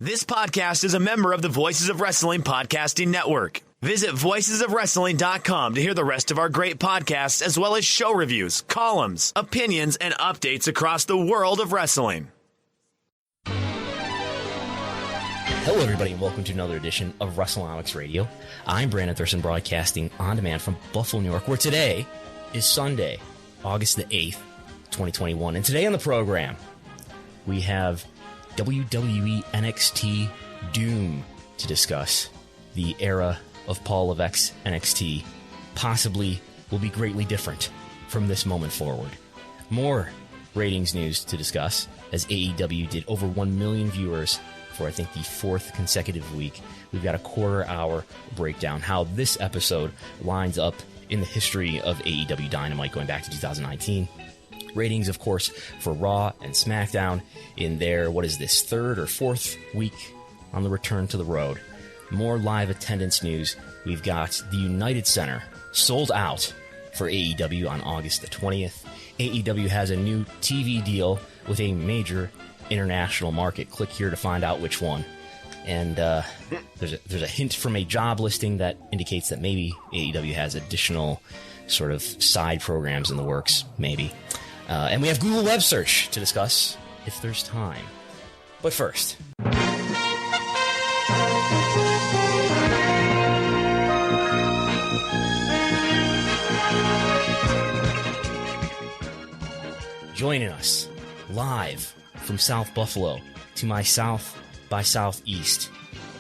This podcast is a member of the Voices of Wrestling Podcasting Network. Visit voicesofwrestling.com to hear the rest of our great podcasts, as well as show reviews, columns, opinions, and updates across the world of wrestling. Hello, everybody, and welcome to another edition of Wrestlenomics Radio. I'm Brandon Thurston, broadcasting on demand from Buffalo, New York, where today is Sunday, August the 8th, 2021. And today on the program, we have WWE NXT Doom to discuss. The era of Paul Levesque's NXT possibly will be greatly different from this moment forward. More ratings news to discuss, as AEW did over 1 million viewers for, I think, the fourth consecutive week. We've got a quarter-hour breakdown, how this episode lines up in the history of AEW Dynamite going back to 2019. Ratings, of course, for Raw and Smackdown in their, what is this, third or fourth week on the return to the road. More live attendance news. We've got the United Center sold out for AEW on August the 20th. AEW has a new TV deal with a major international market. Click here to find out which one. And there's a hint from a job listing that indicates that maybe AEW has additional sort of side programs in the works, maybe. And we have Google Web Search to discuss if there's time. But first, joining us live from South Buffalo to my south by southeast,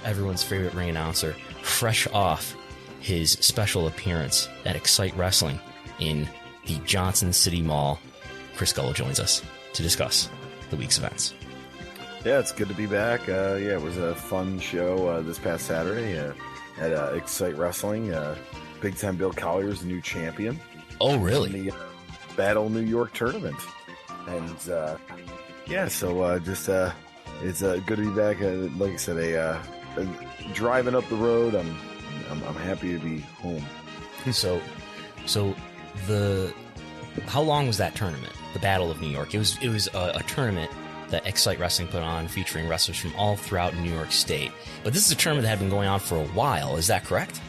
everyone's favorite ring announcer, fresh off his special appearance at Excite Wrestling in the Johnson City Mall, Chris Gullo joins us to discuss the week's events. Yeah, it's good to be back. It was a fun show this past Saturday at Excite Wrestling. Big Time Bill Collier's the new champion. Oh, really? In the Battle New York tournament. And it's good to be back. Like I said, driving up the road. I'm happy to be home. So how long was that tournament? The Battle of New York. It was a tournament that Excite Wrestling put on, featuring wrestlers from all throughout New York State. But this is a tournament that had been going on for a while. Is that correct?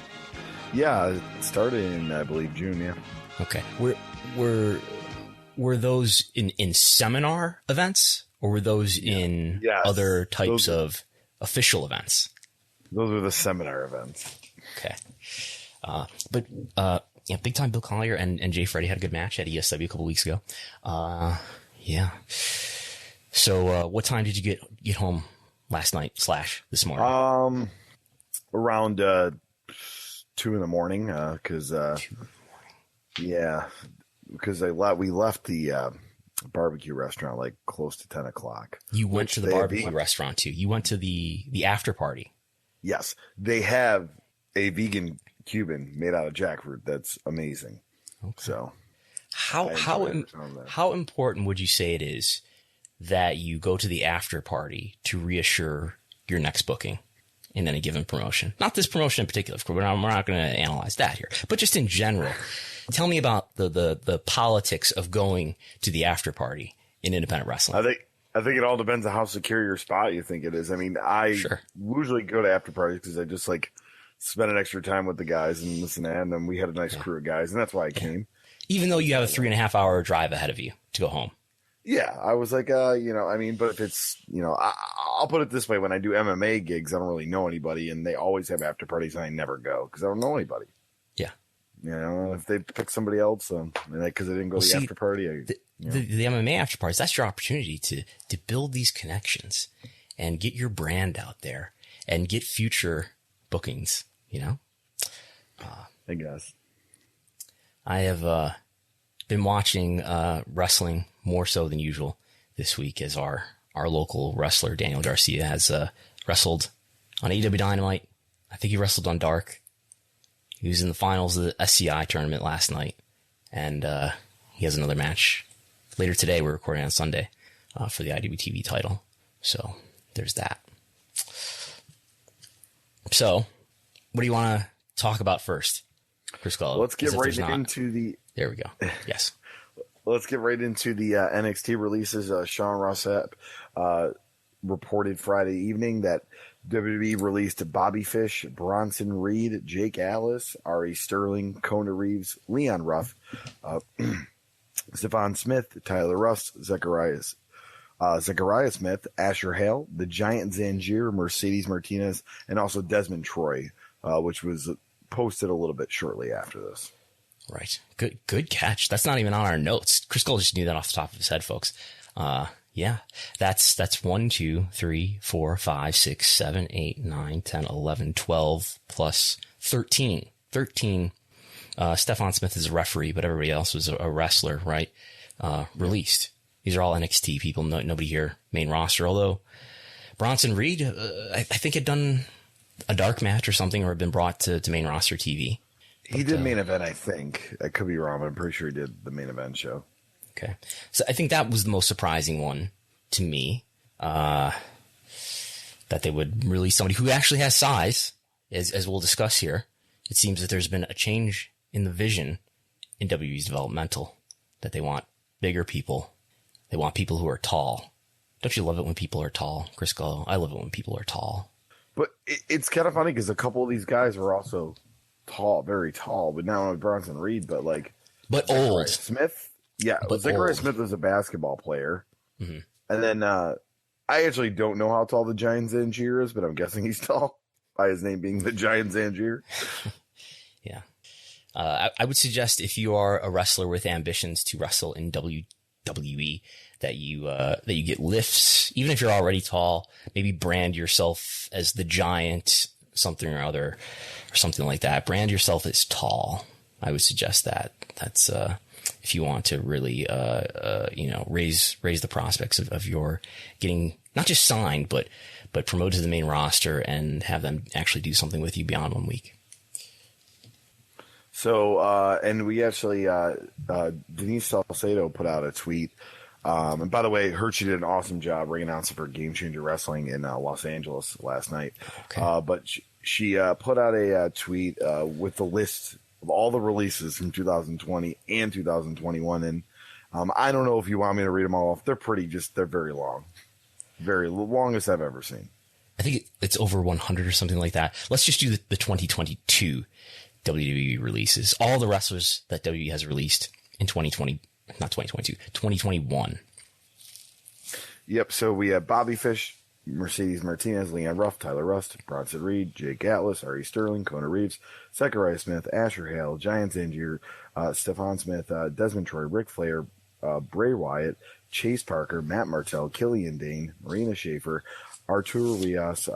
Yeah, it started in, I believe, June. Yeah. Okay. Were those in seminar events, or were those in other types of official events? Those were the seminar events. Okay. Big Time Bill Collier and Jay Freddy had a good match at ESW a couple weeks ago. So, what time did you get home last night / this morning? Around 2 in the morning. Because we left the barbecue restaurant like close to 10 o'clock. You went to the barbecue restaurant too. You went to the after party. Yes, they have a vegan Cuban made out of jackfruit. That's amazing. Okay. So, how important would you say it is that you go to the after party to reassure your next booking in any given promotion? Not this promotion in particular, of course. We're not going to analyze that here, but just in general. Tell me about the politics of going to the after party in independent wrestling. I think it all depends on how secure your spot you think it is. I mean, I usually go to after parties because I just like spend an extra time with the guys and this and that. And then we had a nice crew of guys, and that's why I came. Even though you have a 3.5 hour drive ahead of you to go home. Yeah, I was like, but if it's, I'll put it this way. When I do MMA gigs, I don't really know anybody, and they always have after parties, and I never go because I don't know anybody. Yeah. If they pick somebody else, because I didn't go to the after party. The MMA after parties, that's your opportunity to build these connections and get your brand out there and get future bookings, I guess. I have been watching wrestling more so than usual this week, as our local wrestler, Daniel Garcia, has wrestled on AEW Dynamite. I think he wrestled on Dark. He was in the finals of the SCI tournament last night, and he has another match later today. We're recording on Sunday for the IWTV title. So there's that. So what do you want to talk about first, Chris Gullo? Let's get right into the... There we go. Yes. Let's get right into the NXT releases. Sean Ross Sapp reported Friday evening that WWE released Bobby Fish, Bronson Reed, Jake Atlas, Ari Sterling, Kona Reeves, Leon Ruff, Stephon Smith, Tyler Rust, Zechariah Smith, Asher Hale, the Giant Zangier, Mercedes Martinez, and also Desmond Troy, which was posted a little bit shortly after this. Right. Good catch. That's not even on our notes. Chris Cole just knew that off the top of his head, folks. Yeah, that's 1, 2, 3, 4, 5, 6, 7, 8, 9, 10, 11, 12 plus 13. 13. Stephon Smith is a referee, but everybody else was a wrestler, right? Released. These are all NXT people. Nobody here main roster. Although Bronson Reed, I think had done a dark match or something, or had been brought to main roster TV. He did main event, I think. I could be wrong, but I'm pretty sure he did the main event show. Okay. So I think that was the most surprising one to me, that they would release somebody who actually has size, as we'll discuss here. It seems that there's been a change in the vision in WWE's developmental, that they want bigger people. They want people who are tall. Don't you love it when people are tall, Chris Gallo? I love it when people are tall. But it's kind of funny because a couple of these guys were also tall, very tall, but now with Bronson Reed, but old. Smith. Yeah, Zachariah Smith was a basketball player. Mm-hmm. And then I actually don't know how tall the Giant Zangier is, but I'm guessing he's tall by his name being the Giant Zangier. Yeah. I would suggest if you are a wrestler with ambitions to wrestle in WWE, that you get lifts, even if you're already tall, maybe brand yourself as the Giant something or other, or something like that. Brand yourself as tall. I would suggest that. That's, if you want to really, raise the prospects of your getting not just signed, but promoted to the main roster and have them actually do something with you beyond 1 week. So, and we actually, Denise Salcedo put out a tweet. And by the way, she did an awesome job ring announcing for Game Changer Wrestling in Los Angeles last night. Okay. But she put out a tweet with the list of all the releases from 2020 and 2021. And I don't know if you want me to read them all off. They're very long. Very longest I've ever seen. I think it's over 100 or something like that. Let's just do the 2022 WWE releases. All the wrestlers that WWE has released in 2021. Yep. So we have Bobby Fish, Mercedes Martinez, Leon Ruff, Tyler Rust, Bronson Reed, Jake Atlas, Ari Sterling, Kona Reeves, Zechariah Smith, Asher Hale, Giant Zangier, Stephon Smith, Desmond Troy, Ric Flair, Bray Wyatt, Chase Parker, Matt Martell, Killian Dane, Marina Schaefer, Arturo Rios,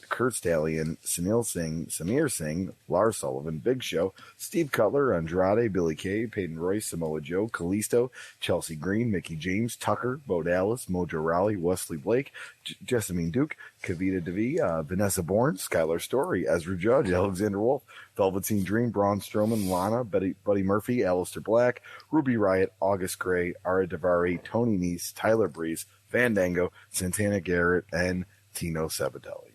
Kurt Stallion, Sunil Singh, Samir Singh, Lars Sullivan, Big Show, Steve Cutler, Andrade, Billy Kay, Peyton Royce, Samoa Joe, Kalisto, Chelsea Green, Mickey James, Tucker, Bo Dallas, Mojo Rawley, Wesley Blake, Jessamine Duke, Kavita Devi, Vanessa Bourne, Skylar Story, Ezra Judge, Alexander Wolf, Velveteen Dream, Braun Strowman, Lana, Buddy Murphy, Aleister Black, Ruby Riott, August Gray, Ara Davari, Tony Nese, Tyler Breeze, Fandango, Santana Garrett, and Tino Sabatelli.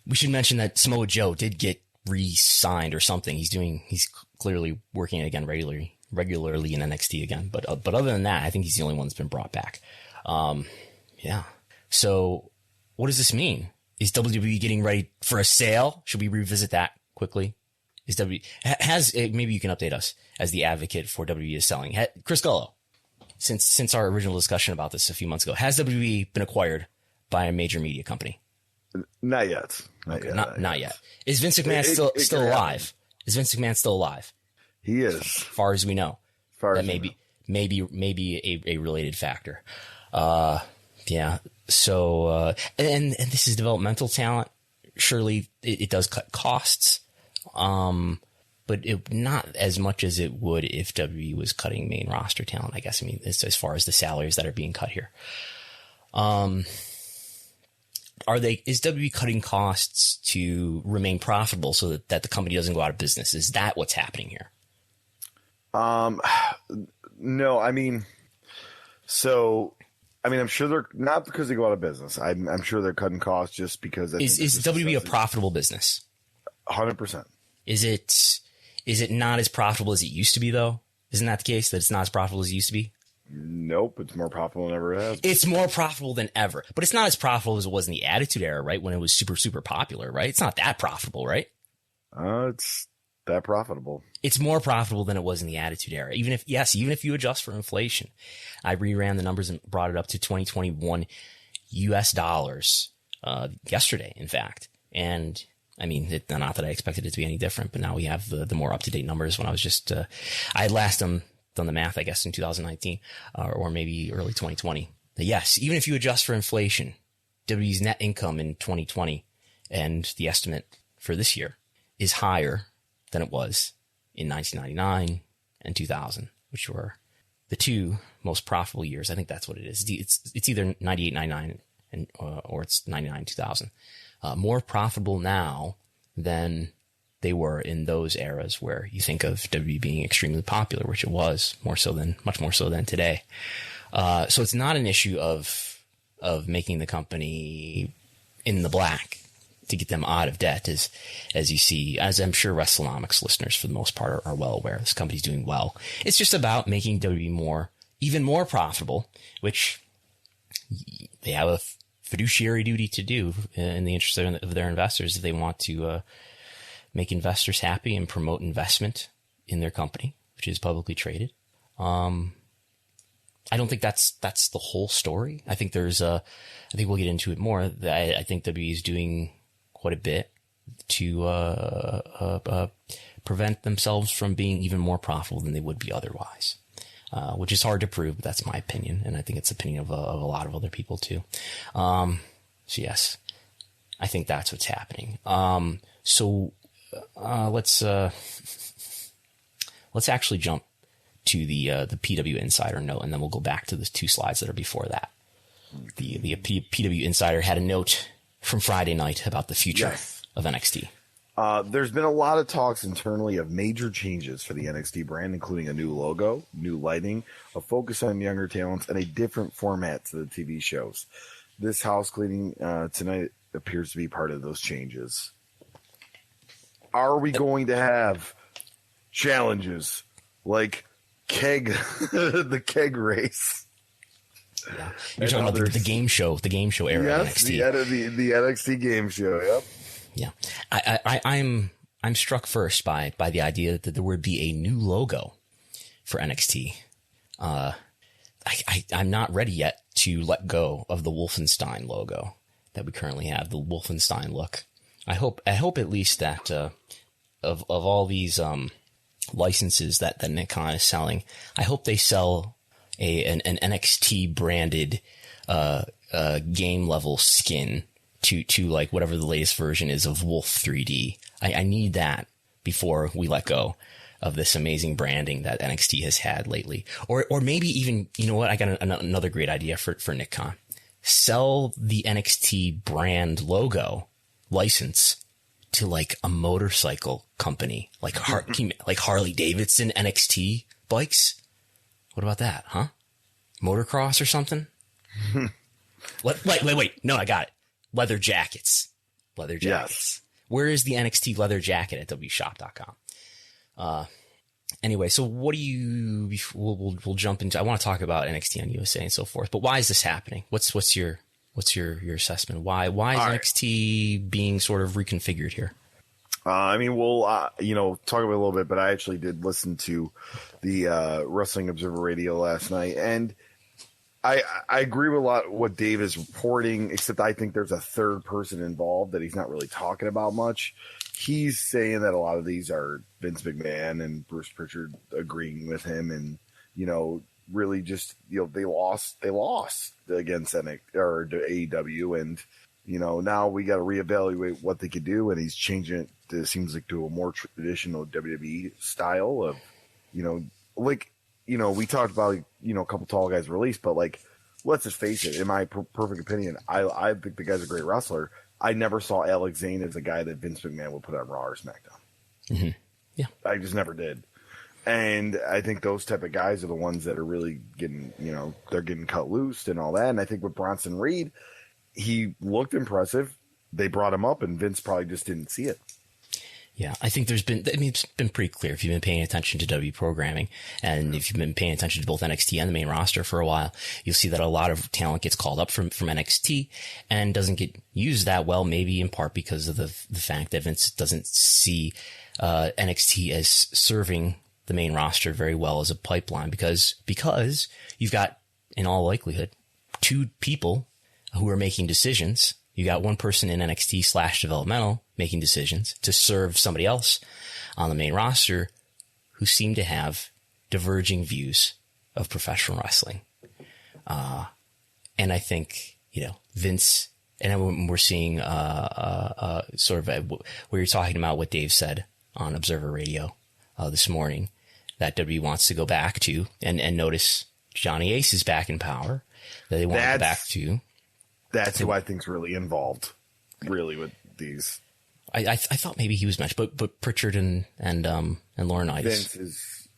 We should mention that Samoa Joe did get re-signed or something. He's clearly working again regularly in NXT again. But other than that, I think he's the only one that's been brought back. Yeah. So what does this mean? Is WWE getting ready for a sale? Should we revisit that quickly? Maybe you can update us as the advocate for WWE is selling. Chris Gullo. Since our original discussion about this a few months ago, has WWE been acquired by a major media company? Not yet. Not yet. Is Vince McMahon still alive? Is Vince McMahon still alive? He is, as far as we know. That maybe a related factor. Yeah. So and this is developmental talent. Surely it does cut costs. But not as much as it would if WWE was cutting main roster talent, I guess. I mean, as far as the salaries that are being cut here. Is WWE cutting costs to remain profitable so that the company doesn't go out of business? Is that what's happening here? No, I'm sure they're not because they go out of business. I'm sure they're cutting costs just because. Is WWE a profitable business? 100%. Is it not as profitable as it used to be, though? Isn't that the case, that it's not as profitable as it used to be? Nope, it's more profitable than ever it has. It's more profitable than ever, but it's not as profitable as it was in the Attitude Era, right? When it was super, super popular, right? It's not that profitable, right? It's that profitable. It's more profitable than it was in the Attitude Era. Even if you adjust for inflation. I reran the numbers and brought it up to 2021 US dollars, yesterday, in fact. And I mean, not that I expected it to be any different, but now we have the more up-to-date numbers. When I was just, I had last done the math, I guess, in 2019, or maybe early 2020. But yes, even if you adjust for inflation, WWE's net income in 2020 and the estimate for this year is higher than it was in 1999 and 2000, which were the two most profitable years. I think that's what it is. It's either 98, 99, or it's 99, 2000. More profitable now than they were in those eras where you think of WWE being extremely popular, which it was much more so than today. So it's not an issue of making the company in the black to get them out of debt, as you see, as I'm sure Wrestlenomics listeners for the most part are well aware. This company's doing well. It's just about making WWE even more profitable, which they have a fiduciary duty to do in the interest of their investors if they want to make investors happy and promote investment in their company, which is publicly traded. I don't think that's the whole story. I think I think we'll get into it more. I think WWE is doing quite a bit to prevent themselves from being even more profitable than they would be otherwise, which is hard to prove, but that's my opinion, and I think it's the opinion of a lot of other people too. So yes, I think that's what's happening. So let's actually jump to the PW Insider note, and then we'll go back to the two slides that are before that. The PW Insider had a note from Friday night about the future of NXT. There's been a lot of talks internally of major changes for the NXT brand, including a new logo, new lighting, a focus on younger talents, and a different format to the TV shows. This house cleaning tonight appears to be part of those changes. Are we going to have challenges like the keg race? Yeah, you're talking about the game show era. Yes, of NXT. the NXT game show. Yep. Yeah, I'm struck first by the idea that there would be a new logo for NXT. I'm not ready yet to let go of the Wolfenstein logo that we currently have, the Wolfenstein look. I hope at least that of all these licenses that Nick Khan is selling, I hope they sell an NXT branded game level skin to like whatever the latest version is of Wolf 3D. I need that before we let go of this amazing branding that NXT has had lately. Or maybe even, you know what? I got another great idea for Nick Khan. Sell the NXT brand logo license to like a motorcycle company, like Harley Davidson NXT bikes. What about that, huh? Motocross or something? Wait. No, I got it. Leather jackets. Yes. Where is the NXT leather jacket at wshop.com? Anyway, so what do you, we'll jump into, I want to talk about NXT on USA and so forth, but why is this happening? What's your assessment? Why is NXT being sort of reconfigured here? I mean, we'll, talk about it a little bit, but I actually did listen to the Wrestling Observer Radio last night, and I agree with a lot of what Dave is reporting, except I think there's a third person involved that he's not really talking about much. He's saying that a lot of these are Vince McMahon and Bruce Pritchard agreeing with him, and, really just, they lost against AEW, and, now we got to reevaluate what they could do, and he's changing it to, seems like, to a more traditional WWE style of, we talked about, a couple tall guys released, but let's just face it, in my perfect opinion, I think the guy's a great wrestler. I never saw Alex Zane as a guy that Vince McMahon would put on Raw or SmackDown. Mm-hmm. Yeah. I just never did. And I think those type of guys are the ones that are really getting, they're getting cut loose and all that. And I think with Bronson Reed, he looked impressive. They brought him up and Vince probably just didn't see it. Yeah, I think it's been pretty clear if you've been paying attention to W programming, and if you've been paying attention to both NXT and the main roster for a while, you'll see that a lot of talent gets called up from NXT and doesn't get used that well, maybe in part because of the fact that Vince doesn't see NXT as serving the main roster very well as a pipeline, because you've got, in all likelihood, two people who are making decisions. You got one person in NXT / developmental making decisions to serve somebody else on the main roster who seem to have diverging views of professional wrestling. And I think, Vince, and we're seeing sort of where you're talking about what Dave said on Observer Radio this morning, that W wants to go back to, and notice Johnny Ace is back in power, that they want to go back to. That's who I think's really involved, really, with these. I thought maybe he was mentioned, but Pritchard and Laurinaitis. Vince is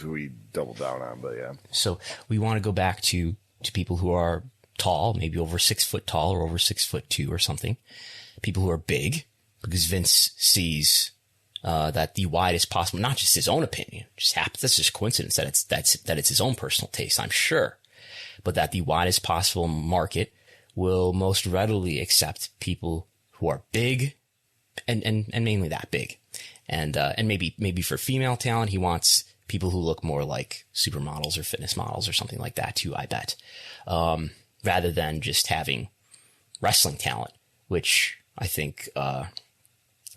who we doubled down on, but yeah. So we want to go back to people who are tall, maybe over 6 foot tall or over 6'2" or something. People who are big, because Vince sees that the widest possible, not just his own opinion, that's just coincidence that it's his own personal taste, I'm sure, but that the widest possible market will most readily accept people who are big and mainly that big. And maybe for female talent, he wants people who look more like supermodels or fitness models or something like that too, I bet. Rather than just having wrestling talent, which I think,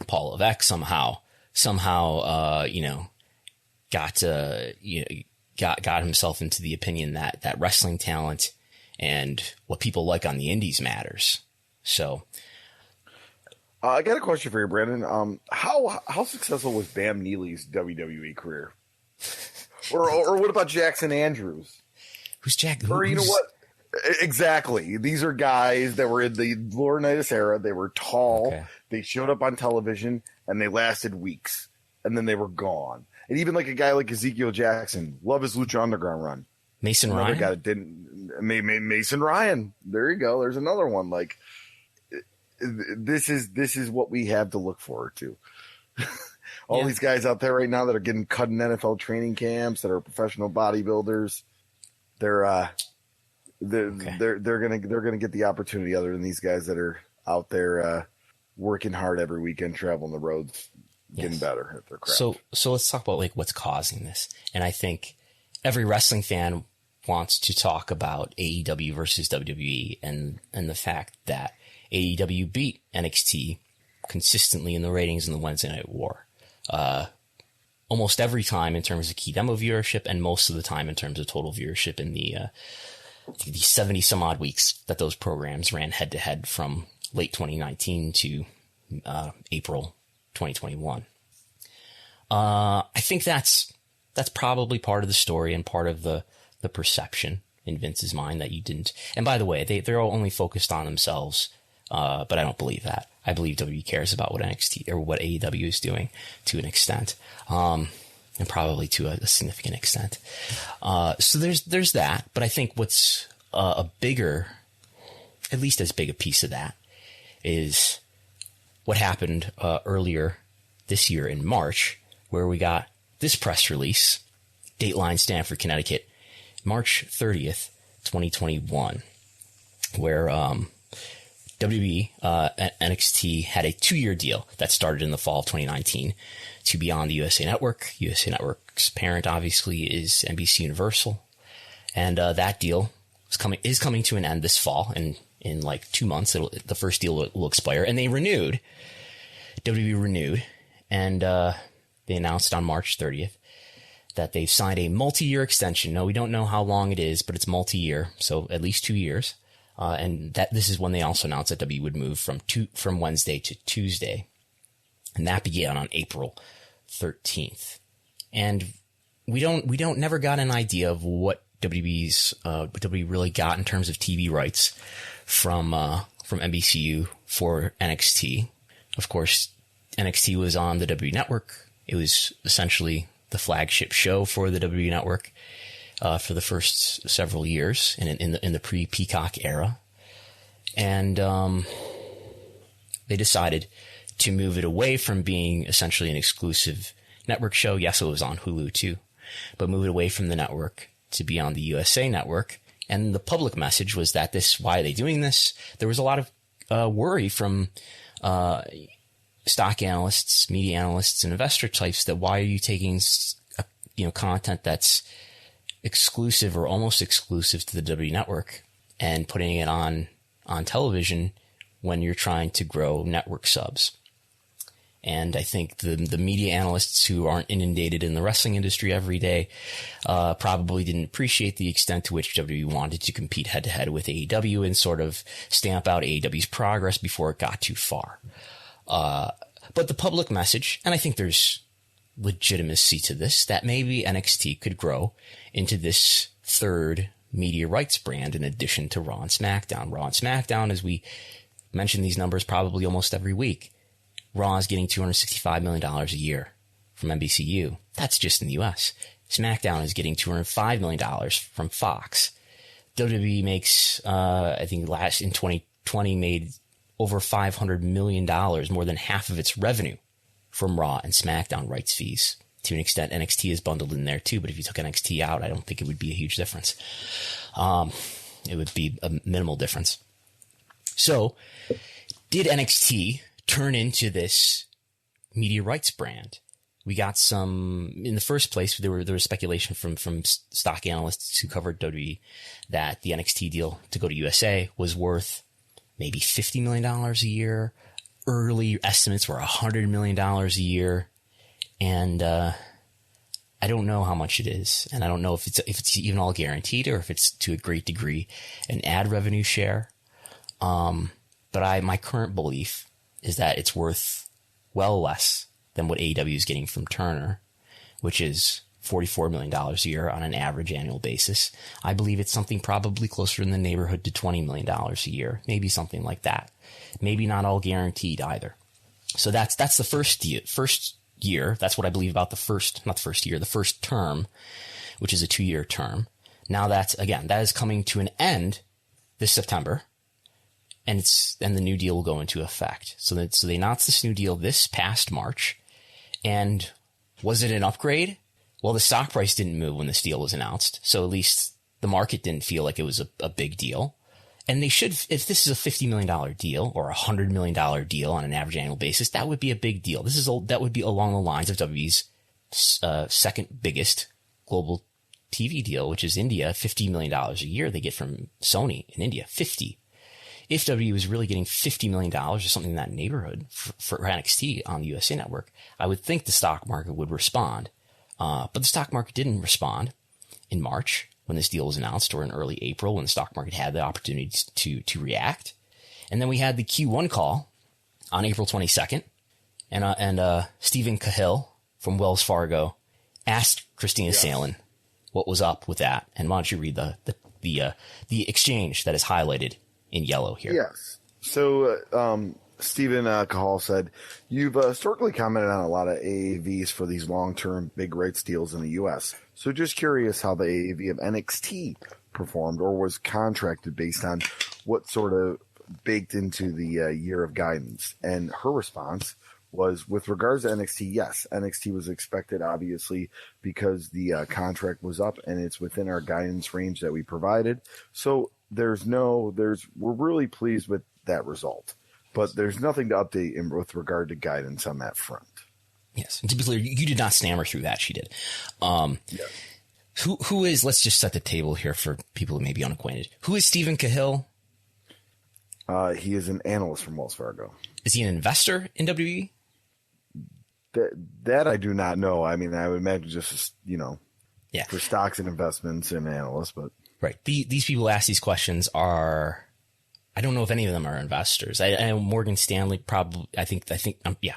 Paul Levesque somehow, got himself into the opinion that wrestling talent and what people like on the indies matters. So, I got a question for you, Brandon. How successful was Bam Neely's WWE career? or what about Jackson Andrews? Who's Jack? Or you know what? Exactly. These are guys that were in the Laurinaitis era. They were tall. Okay. They showed up on television and they lasted weeks, and then they were gone. And even like a guy like Ezekiel Jackson, love his Lucha Underground run. Mason Ryan. Another guy that didn't. Mason Ryan. There you go. There's another one. Like, this is what we have to look forward to. All these guys out there right now that are getting cut in NFL training camps, that are professional bodybuilders, they're gonna get the opportunity, other than these guys that are out there working hard every weekend, traveling the roads, getting better at their craft. So let's talk about like what's causing this. And I think every wrestling fan wants to talk about AEW versus WWE and the fact that AEW beat NXT consistently in the ratings in the Wednesday Night War. Almost every time in terms of key demo viewership, and most of the time in terms of total viewership in the 70 some odd weeks that those programs ran head to head from late 2019 to April 2021. I think that's probably part of the story and part of the perception in Vince's mind that you didn't. And by the way, they're all only focused on themselves. But I don't believe that. I believe WWE cares about what NXT or what AEW is doing to an extent, and probably to a significant extent. So there's that. But I think what's a bigger, at least as big a piece of that, is what happened earlier this year in March, where we got this press release, Dateline Stamford, Connecticut, March 30th, 2021, where WWE NXT had a 2-year deal that started in the fall of 2019 to be on the USA Network. USA Network's parent, obviously, is NBC Universal, and that deal is coming to an end this fall. In like 2 months, the first deal will expire, and WWE renewed, and they announced on March 30th that they've signed a multi-year extension. No, we don't know how long it is, but it's multi-year, so at least 2 years. And that this is when they also announced that W would move from Wednesday to Tuesday, and that began on April 13th. And we never got an idea of what WWE really got in terms of TV rights from NBCU for NXT. Of course, NXT was on the W Network. It was essentially the flagship show for the W Network. For the first several years in the pre-Peacock era. And they decided to move it away from being essentially an exclusive network show. Yes, it was on Hulu too, but move it away from the network to be on the USA Network. And the public message was that why are they doing this? There was a lot of worry from stock analysts, media analysts, and investor types that why are you taking content that's exclusive or almost exclusive to the W Network and putting it on television when you're trying to grow network subs. And I think the media analysts who aren't inundated in the wrestling industry every day probably didn't appreciate the extent to which WWE wanted to compete head-to-head with AEW and sort of stamp out AEW's progress before it got too far. But the public message, and I think there's legitimacy to this, that maybe NXT could grow into this third media rights brand in addition to Raw and SmackDown. Raw and SmackDown, as we mention these numbers probably almost every week, Raw is getting $265 million a year from NBCU. That's just in the U.S. SmackDown is getting $205 million from Fox. WWE makes, I think in 2020 made over $500 million, more than half of its revenue from Raw and SmackDown rights fees. To an extent, NXT is bundled in there too, but if you took NXT out, I don't think it would be a huge difference. It would be a minimal difference. So, did NXT turn into this media rights brand? We got some, in the first place, there was speculation from stock analysts who covered WWE that the NXT deal to go to USA was worth maybe $50 million a year. Early estimates were $100 million a year. And I don't know how much it is. And I don't know if it's even all guaranteed or if it's to a great degree an ad revenue share. But my current belief is that it's worth well less than what AEW is getting from Turner, which is $44 million a year on an average annual basis. I believe it's something probably closer in the neighborhood to $20 million a year, maybe something like that. Maybe not all guaranteed either. So that's the first year. That's what I believe about the first term, which is a 2-year term. Now that is coming to an end this September. And the new deal will go into effect. So they announced this new deal this past March. And was it an upgrade? Well, the stock price didn't move when this deal was announced. So at least the market didn't feel like it was a big deal. And they should, if this is a $50 million deal or a $100 million deal on an average annual basis, that would be a big deal. That would be along the lines of WWE's second biggest global TV deal, which is India, $50 million a year they get from Sony in India, 50. If WWE was really getting $50 million or something in that neighborhood for NXT on the USA Network, I would think the stock market would respond. But the stock market didn't respond in March when this deal was announced, or in early April when the stock market had the opportunity to react. And then we had the Q1 call on April 22nd. And Stephen Cahill from Wells Fargo asked Christina Salen what was up with that. And why don't you read the exchange that is highlighted in yellow here? Yes. So, Stephen Cahill said, you've historically commented on a lot of AAVs for these long-term big rights deals in the U.S. So just curious how the AAV of NXT performed or was contracted based on what sort of baked into the year of guidance. And her response was, with regards to NXT, yes, NXT was expected, obviously, because the contract was up and it's within our guidance range that we provided. So we're really pleased with that result. But there's nothing to update with regard to guidance on that front. Yes. And to be clear, you did not stammer through that. She did. Yes. Who is, let's just set the table here for people who may be unacquainted. Who is Stephen Cahill? He is an analyst from Wells Fargo. Is he an investor in WWE? That I do not know. I mean, I would imagine just, for stocks and investments and analysts, but. Right. These people who ask these questions I don't know if any of them are investors. I know Morgan Stanley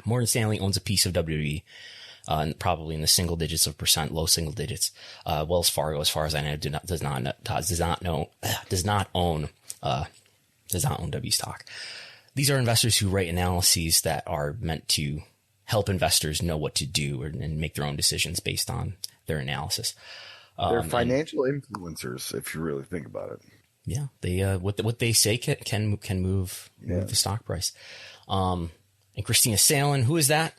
Morgan Stanley owns a piece of WWE, probably in the single digits of percent, low single digits. Wells Fargo, as far as I know, does not own W stock. These are investors who write analyses that are meant to help investors know what to do and make their own decisions based on their analysis. They're financial influencers, if you really think about it. Yeah, they what they say can move the stock price. And Christina Salen, who is that?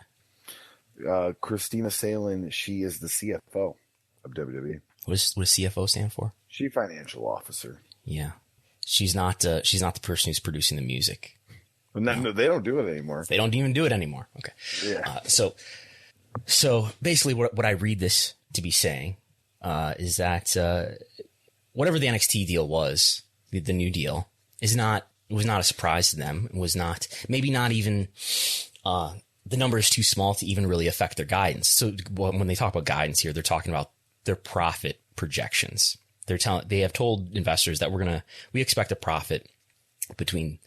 Christina Salen, she is the CFO of WWE. What does CFO stand for? Chief Financial Officer. Yeah. She's not the person who's producing the music. No, they don't do it anymore. They don't even do it anymore. Okay. Yeah. So basically what I read this to be saying is that whatever the NXT deal was, the new deal, was not a surprise to them. It was not, maybe not even, the number is too small to even really affect their guidance. So when they talk about guidance here, they're talking about their profit projections. They have told investors that we expect a profit between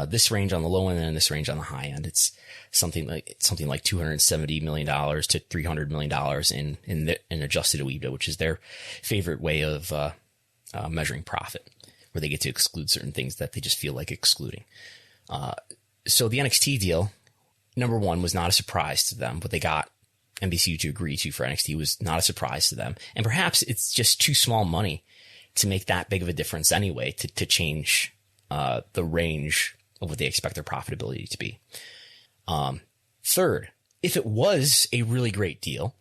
this range on the low end and this range on the high end. It's something like $270 million to $300 million in adjusted EBITDA, which is their favorite way of measuring profit, where they get to exclude certain things that they just feel like excluding. So the NXT deal, number one, was not a surprise to them. What they got NBC to agree to for NXT was not a surprise to them. And perhaps it's just too small money to make that big of a difference anyway, to change the range of what they expect their profitability to be. Third, if it was a really great deal,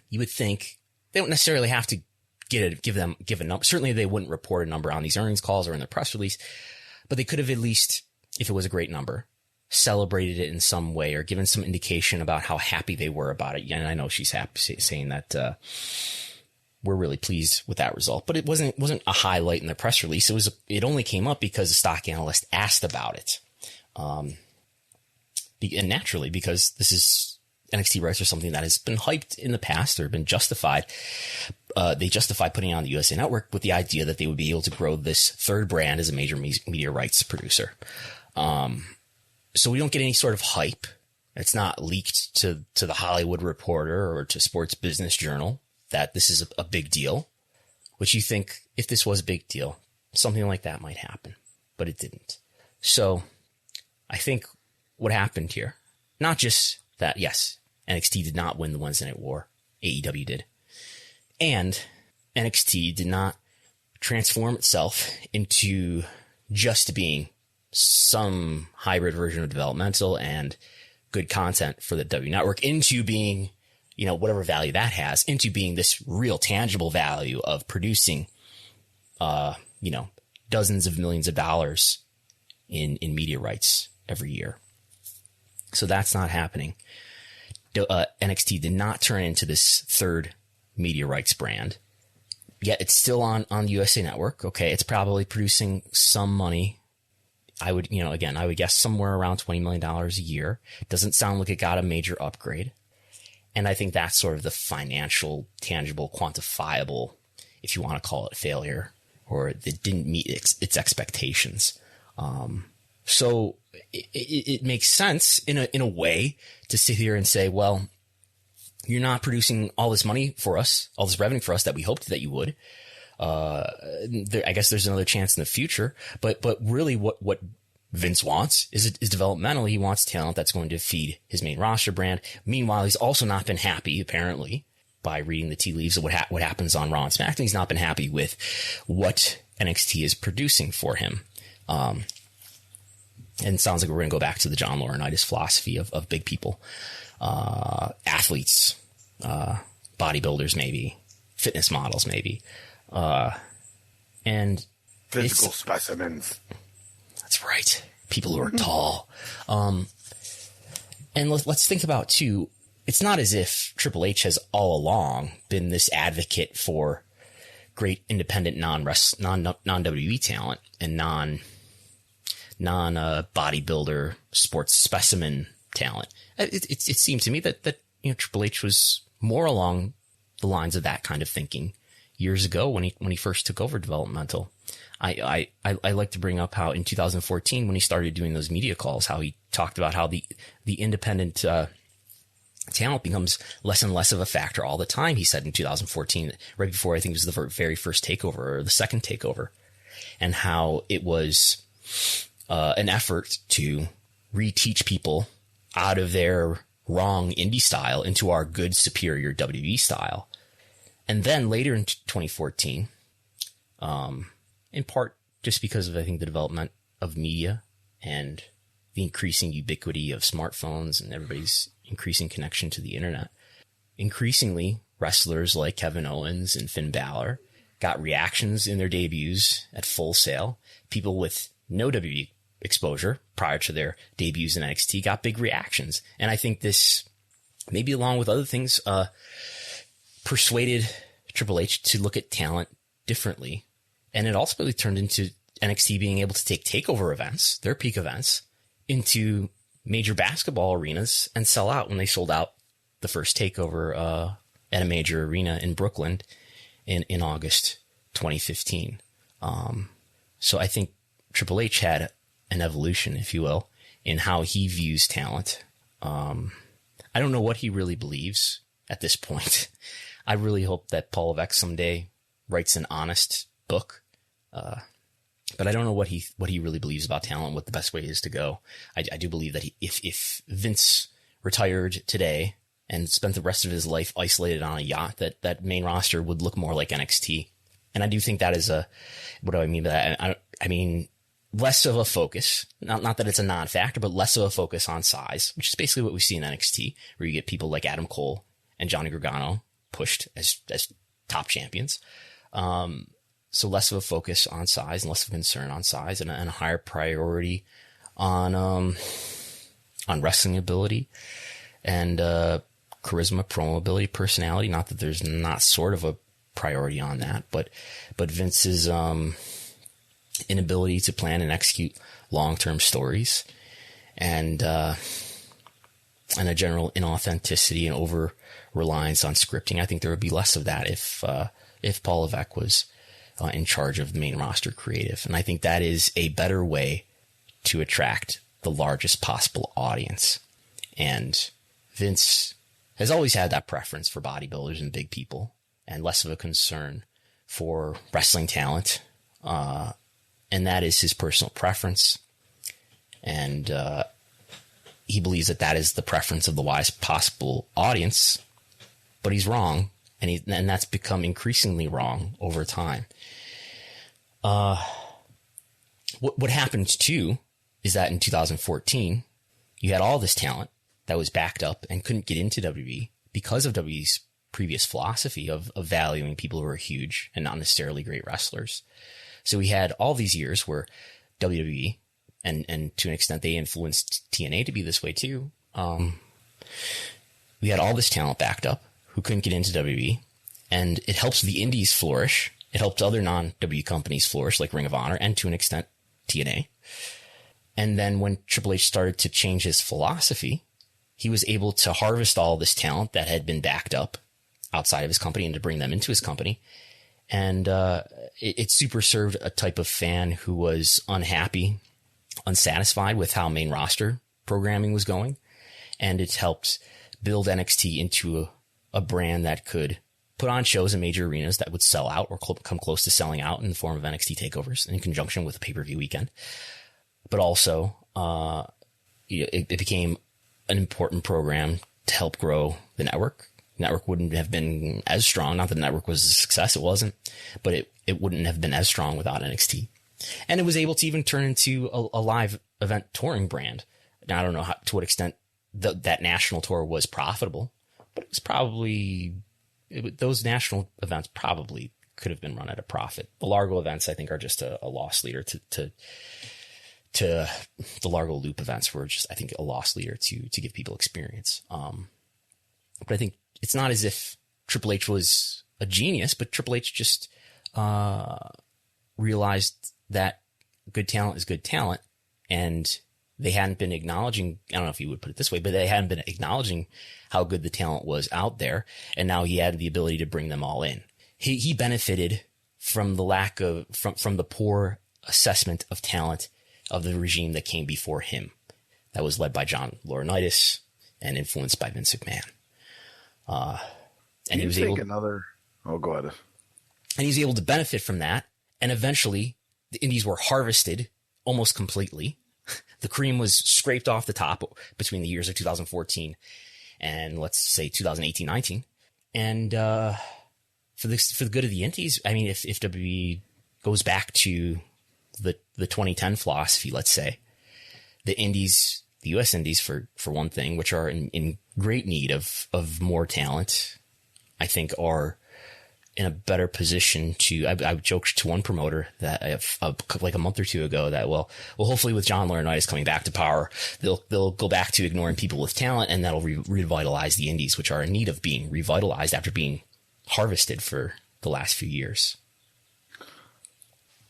you would think they don't necessarily have to give a number. Certainly they wouldn't report a number on these earnings calls or in their press release, but they could have at least, if it was a great number, celebrated it in some way or given some indication about how happy they were about it. And I know she's happy saying that, we're really pleased with that result, but it wasn't a highlight in the press release. It only came up because a stock analyst asked about it. And naturally, because this is NXT rights are something that has been hyped in the past or been justified. They justify putting it on the USA Network with the idea that they would be able to grow this third brand as a major media rights producer. So we don't get any sort of hype. It's not leaked to the Hollywood Reporter or to Sports Business Journal that this is a big deal, which you think if this was a big deal, something like that might happen, but it didn't. So I think what happened here, not just that, yes, NXT did not win the Wednesday Night War, AEW did, and NXT did not transform itself into just being some hybrid version of developmental and good content for the W Network into being, whatever value that has, into being this real tangible value of producing, dozens of millions of dollars in media rights every year. So that's not happening. NXT did not turn into this third media rights brand, yet it's still on the USA Network. Okay. It's probably producing some money. I would guess somewhere around $20 million a year. It doesn't sound like it got a major upgrade. And I think that's sort of the financial, tangible, quantifiable, if you want to call it failure, or it didn't meet its expectations. So it makes sense in a way to sit here and say, well, you're not producing all this money for us, all this revenue for us that we hoped that you would. I guess there's another chance in the future, but really what Vince wants is developmental. He wants talent that's going to feed his main roster brand. Meanwhile, he's also not been happy, apparently, by reading the tea leaves of what happens on Raw and Smackdown. He's not been happy with what NXT is producing for him. And it sounds like we're going to go back to the John Laurinaitis philosophy of big people, athletes, bodybuilders, maybe fitness models, maybe. And physical specimens. That's right. People who are tall. And let's think about too, it's not as if Triple H has all along been this advocate for great independent non-WWE talent and non bodybuilder sports specimen talent. It seemed to me that Triple H was more along the lines of that kind of thinking years ago when he first took over developmental. I like to bring up how in 2014, when he started doing those media calls, how he talked about how the independent talent becomes less and less of a factor all the time. He said in 2014, right before I think it was the very first takeover or the second takeover, and how it was an effort to reteach people out of their wrong indie style into our good, superior WWE style. And then later in 2014, in part just because of, I think, the development of media and the increasing ubiquity of smartphones and everybody's increasing connection to the internet, increasingly wrestlers like Kevin Owens and Finn Balor got reactions in their debuts at Full Sail. People with no WWE exposure prior to their debuts in NXT got big reactions. And I think this, maybe along with other things, persuaded Triple H to look at talent differently. And it ultimately turned into NXT being able to take takeover events, their peak events, into major basketball arenas and sell out when they sold out the first takeover at a major arena in Brooklyn in August 2015. So I think Triple H had an evolution, if you will, in how he views talent. I don't know what he really believes at this point. I really hope that Paul Levesque someday writes an honest book. But I don't know what he really believes about talent, what the best way is to go. I do believe that if Vince retired today and spent the rest of his life isolated on a yacht, that main roster would look more like NXT. And I do think that is what do I mean by that? I mean, less of a focus, not that it's a non-factor, but less of a focus on size, which is basically what we see in NXT, where you get people like Adam Cole and Johnny Gargano pushed as top champions. So less of a focus on size and less of a concern on size and a higher priority on wrestling ability and charisma, promo ability, personality. Not that there's not sort of a priority on that, but Vince's inability to plan and execute long-term stories and a general inauthenticity and over reliance on scripting. I think there would be less of that if Paul Levesque was in charge of the main roster creative. And I think that is a better way to attract the largest possible audience. And Vince has always had that preference for bodybuilders and big people and less of a concern for wrestling talent. And that is his personal preference. And he believes that is the preference of the widest possible audience, but he's wrong. And that's become increasingly wrong over time. What happened too is that in 2014, you had all this talent that was backed up and couldn't get into WWE because of WWE's previous philosophy of valuing people who are huge and not necessarily great wrestlers. So we had all these years where WWE, and to an extent they influenced TNA to be this way too. We had all this talent backed up who couldn't get into WWE, and it helps the indies flourish. It helped other non-WWE companies flourish, like Ring of Honor, and to an extent, TNA. And then when Triple H started to change his philosophy, he was able to harvest all this talent that had been backed up outside of his company and to bring them into his company. And it super served a type of fan who was unhappy, unsatisfied with how main roster programming was going. And it helped build NXT into a brand that could put on shows in major arenas that would sell out or come close to selling out in the form of NXT takeovers in conjunction with a pay-per-view weekend. But also, it became an important program to help grow the network. The network wouldn't have been as strong. Not that the network was a success. It wasn't, but it wouldn't have been as strong without NXT. And it was able to even turn into a live event touring brand. Now, I don't know to what extent that national tour was profitable, but it was probably, those national events probably could have been run at a profit. The Largo events, I think, are just a loss leader to the Largo Loop events were just, I think, a loss leader to give people experience. But I think it's not as if Triple H was a genius, but Triple H just realized that good talent is good talent, and they hadn't been acknowledging, I don't know if you would put it this way, but they hadn't been acknowledging how good the talent was out there, and now he had the ability to bring them all in. He benefited from the lack of, from the poor assessment of talent of the regime that came before him, that was led by John Laurinaitis and influenced by Vince McMahon. And he was able go ahead. And he was able to benefit from that. And eventually the indies were harvested almost completely. The cream was scraped off the top between the years of 2014 and let's say 2018-19. And, for the good of the indies, I mean, if WWE goes back to the 2010 philosophy, let's say, the indies, the U.S. indies for one thing, which are in great need of more talent, I think are in a better position to, I joked to one promoter that like a month or two ago that, well, hopefully with John Laurinaitis coming back to power, they'll go back to ignoring people with talent, and that'll revitalize the indies, which are in need of being revitalized after being harvested for the last few years.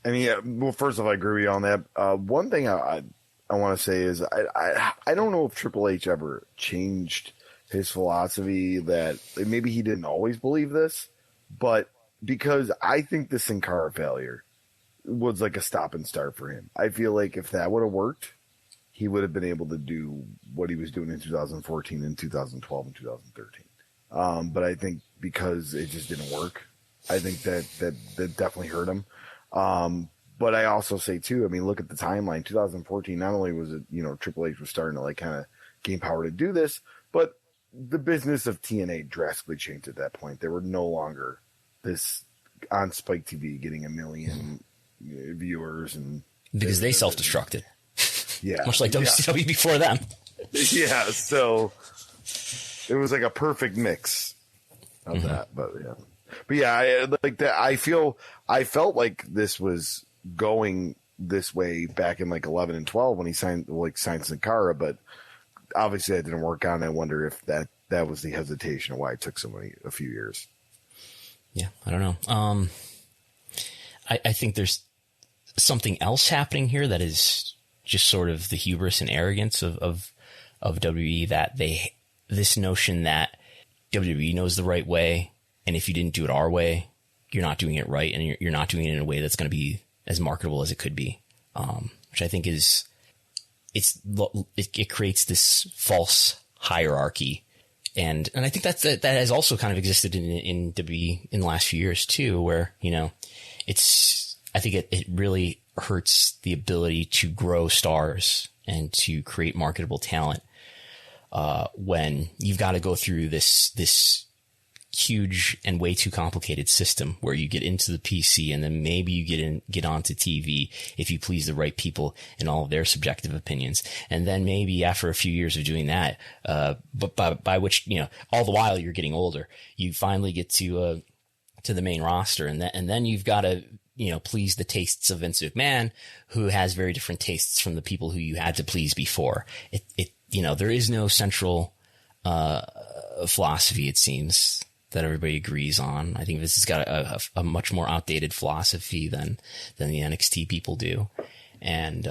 I mean, well, first off, I agree with you on that. One thing I want to say is I don't know if Triple H ever changed his philosophy, that maybe he didn't always believe this, but because I think the Sin Cara failure was like a stop and start for him. I feel like if that would have worked, he would have been able to do what he was doing in 2014 and 2012 and 2013. But I think because it just didn't work, I think that definitely hurt him. But I also say too, I mean, look at the timeline. 2014, not only was it, Triple H was starting to like kind of gain power to do this, but the business of TNA drastically changed at that point. They were no longer this on Spike TV getting 1 million viewers, and because they self-destructed. Yeah. Much like WCW before them. Yeah. So it was like a perfect mix of that, but yeah, I like that. I felt like this was going this way back in like 11 and 12 when he signed Sin Cara, but obviously that didn't work out, and I wonder if that was the hesitation of why it took a few years. Yeah, I don't know. I think there's something else happening here that is just sort of the hubris and arrogance of WWE, that this notion that WWE knows the right way, and if you didn't do it our way, you're not doing it right, and you're not doing it in a way that's going to be as marketable as it could be, which I think is it creates this false hierarchy, and I think that has also kind of existed in WWE in the last few years too, where I think it really hurts the ability to grow stars and to create marketable talent when you've got to go through this huge and way too complicated system where you get into the PC and then maybe you get onto TV if you please the right people and all of their subjective opinions. And then maybe after a few years of doing that, but by which, all the while you're getting older, you finally get to the main roster. And then you've got to, please the tastes of Vince McMahon, who has very different tastes from the people who you had to please before. There is no central, philosophy, it seems, that everybody agrees on. I think this has got a much more outdated philosophy than the NXT people do. And,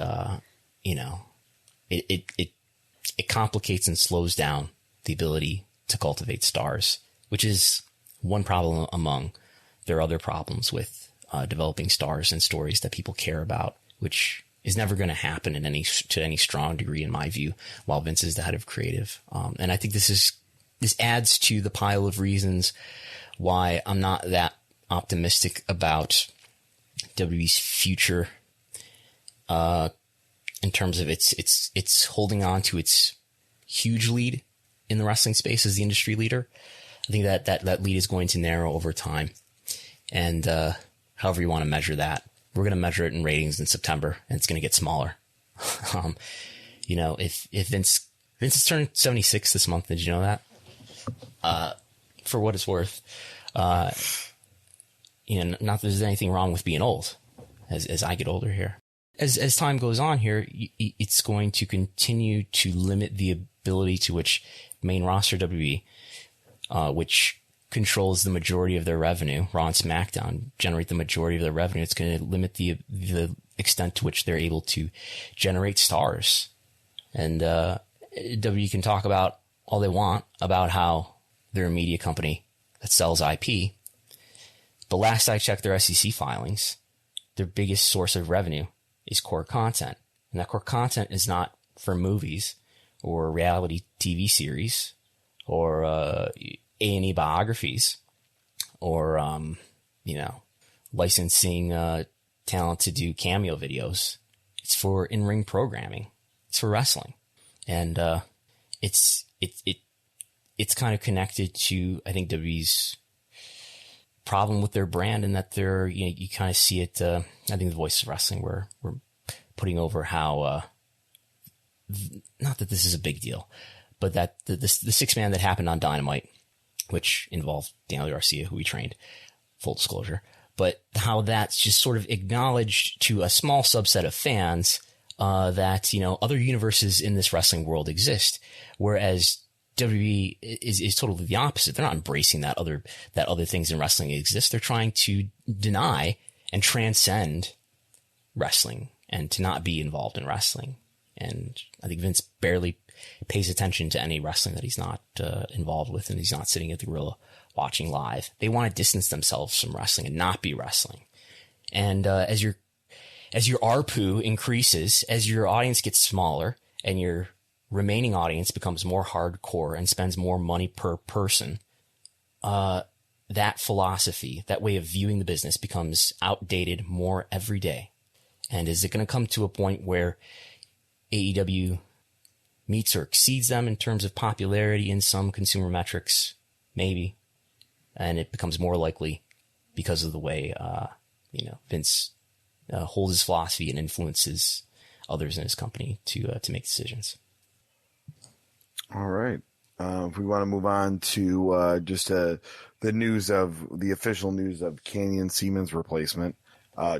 it complicates and slows down the ability to cultivate stars, which is one problem among their other problems with developing stars and stories that people care about, which is never going to happen to any strong degree, in my view, while Vince is the head of creative. And I think this adds to the pile of reasons why I'm not that optimistic about WWE's future, in terms of its holding on to its huge lead in the wrestling space as the industry leader. I think that lead is going to narrow over time. And, however you want to measure that, we're going to measure it in ratings in September, and it's going to get smaller. If Vince is turning 76 this month, did you know that? For what it's worth, not that there's anything wrong with being old as I get older here. As time goes on here, it's going to continue to limit the ability to which main roster WWE, which controls the majority of their revenue, Raw and Smackdown generate the majority of their revenue. It's going to limit the extent to which they're able to generate stars. And WWE can talk about all they want about how they're a media company that sells IP. But last I checked their SEC filings, their biggest source of revenue is core content. And that core content is not for movies or reality TV series or A&E biographies or, licensing talent to do cameo videos. It's for in-ring programming. It's for wrestling. And it's kind of connected to, I think, WWE's problem with their brand, and that they're, you kind of see it. I think the Voice of Wrestling, we're putting over how not that this is a big deal, but that the 6-man that happened on Dynamite, which involved Daniel Garcia, who we trained, full disclosure, but how that's just sort of acknowledged to a small subset of fans that, other universes in this wrestling world exist, whereas WWE is totally the opposite. They're not embracing that other things in wrestling exist. They're trying to deny and transcend wrestling and to not be involved in wrestling. And I think Vince barely pays attention to any wrestling that he's not involved with, and he's not sitting at the Gorilla watching live. They want to distance themselves from wrestling and not be wrestling. And as your ARPU increases, as your audience gets smaller and your remaining audience becomes more hardcore and spends more money per person, that philosophy, that way of viewing the business becomes outdated more every day. And is it going to come to a point where AEW meets or exceeds them in terms of popularity in some consumer metrics? Maybe. And it becomes more likely because of the way, Vince holds his philosophy and influences others in his company to make decisions. All right. If we want to move on to the official news of Canyon Ceman's replacement,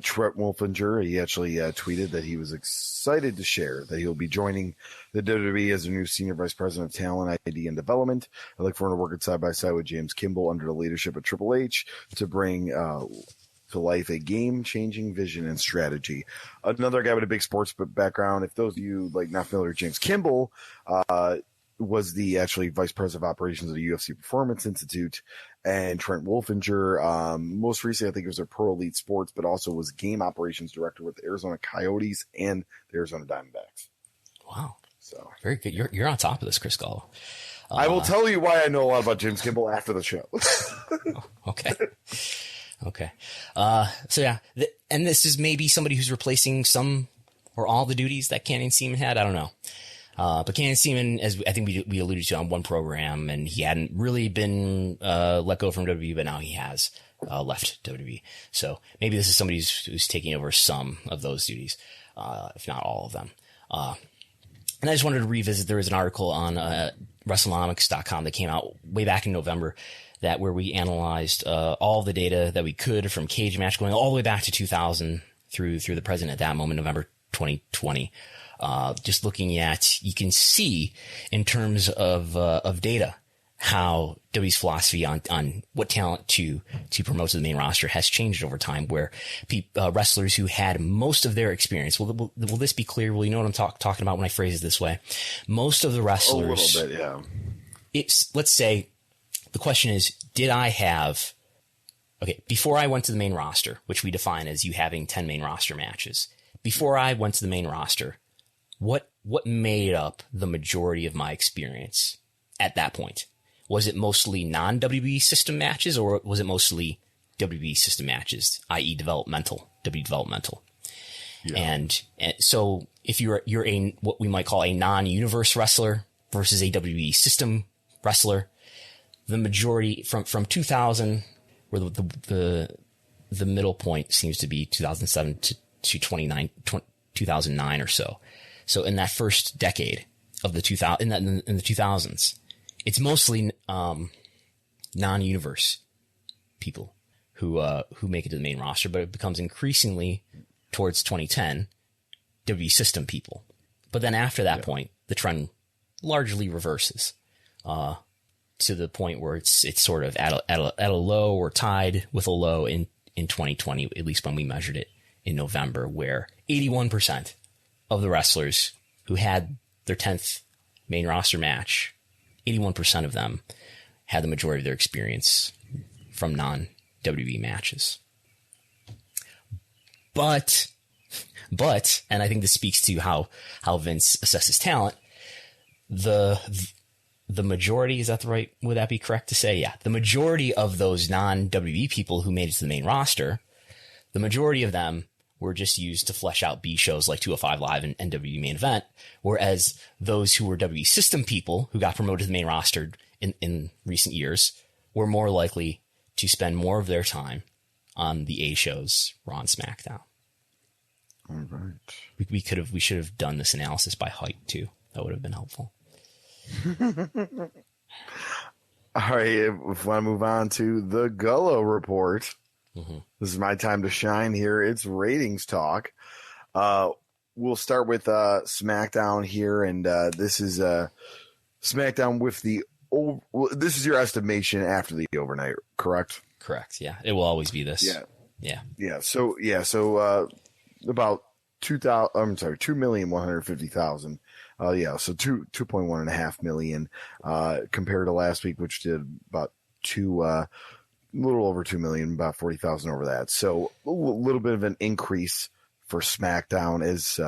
Trent Wolfinger, he actually tweeted that he was excited to share that he'll be joining the WWE as a new Senior Vice President of Talent, ID, and Development. I look forward to working side by side with James Kimball under the leadership of Triple H to bring to life a game-changing vision and strategy. Another guy with a big sports background. If those of you not familiar with James Kimball, was the actually vice president of operations of the UFC Performance Institute, and Trent Wolfinger, most recently I think it was a Pro Elite Sports, but also was game operations director with the Arizona Coyotes and the Arizona Diamondbacks. Wow. So very good. You're on top of this, Chris Gallo. I will tell you why I know a lot about James Kimball after the show. Okay. Okay. So yeah, and this is maybe somebody who's replacing some or all the duties that Canyon Ceman had. I don't know. But Canyon Ceman, as I think we alluded to on one program, and he hadn't really been let go from WWE, but now he has left WWE. So maybe this is somebody who's taking over some of those duties, if not all of them. And I just wanted to revisit, there was an article on Wrestlenomics.com that came out way back in November where we analyzed all the data that we could from Cage Match going all the way back to 2000 through the present at that moment, November 2020. Just looking at, you can see in terms of data how WWE's philosophy on what talent to promote to the main roster has changed over time, where wrestlers who had most of their experience, will this be clear? Well, you know what I'm talking about when I phrase it this way. Most of the wrestlers, a little bit, yeah. Let's say the question is, before I went to the main roster, which we define as you having 10 main roster matches, before I went to the main roster, what made up the majority of my experience at that point? Was it mostly non-WWE system matches, or was it mostly WWE system matches, i.e. developmental, WWE developmental? Yeah. And so if you're what we might call a non-universe wrestler versus a WWE system wrestler, the majority from 2000, where the middle point seems to be 2007 to 2009 or so. So in that first decade of the 2000s, it's mostly non-universe people who make it to the main roster, but it becomes increasingly towards 2010 WWE system people. But then after that point, the trend largely reverses to the point where it's sort of at a low or tied with a low in 2020, at least when we measured it in November, where 81% of the wrestlers who had their 10th main roster match, 81% of them had the majority of their experience from non-WWE matches. But, and I think this speaks to how Vince assesses talent, the majority, would that be correct to say? Yeah. The majority of those non-WWE people who made it to the main roster, the majority of them were just used to flesh out B shows like 205 Live and WWE Main Event, whereas those who were WWE system people who got promoted to the main roster in recent years were more likely to spend more of their time on the A shows, Raw and Smackdown. All right. We should have done this analysis by height too. That would have been helpful. All right, if I move on to the Gullo report, This is my time to shine here. It's ratings talk. We'll start with SmackDown here, and this is SmackDown with the. This is your estimation after the overnight, correct? Correct. Yeah, it will always be this. Yeah. So about 2,150,000. So 2.1.5 million compared to last week, which did about a little over 2 million, about 40,000 over that. So a little bit of an increase for SmackDown as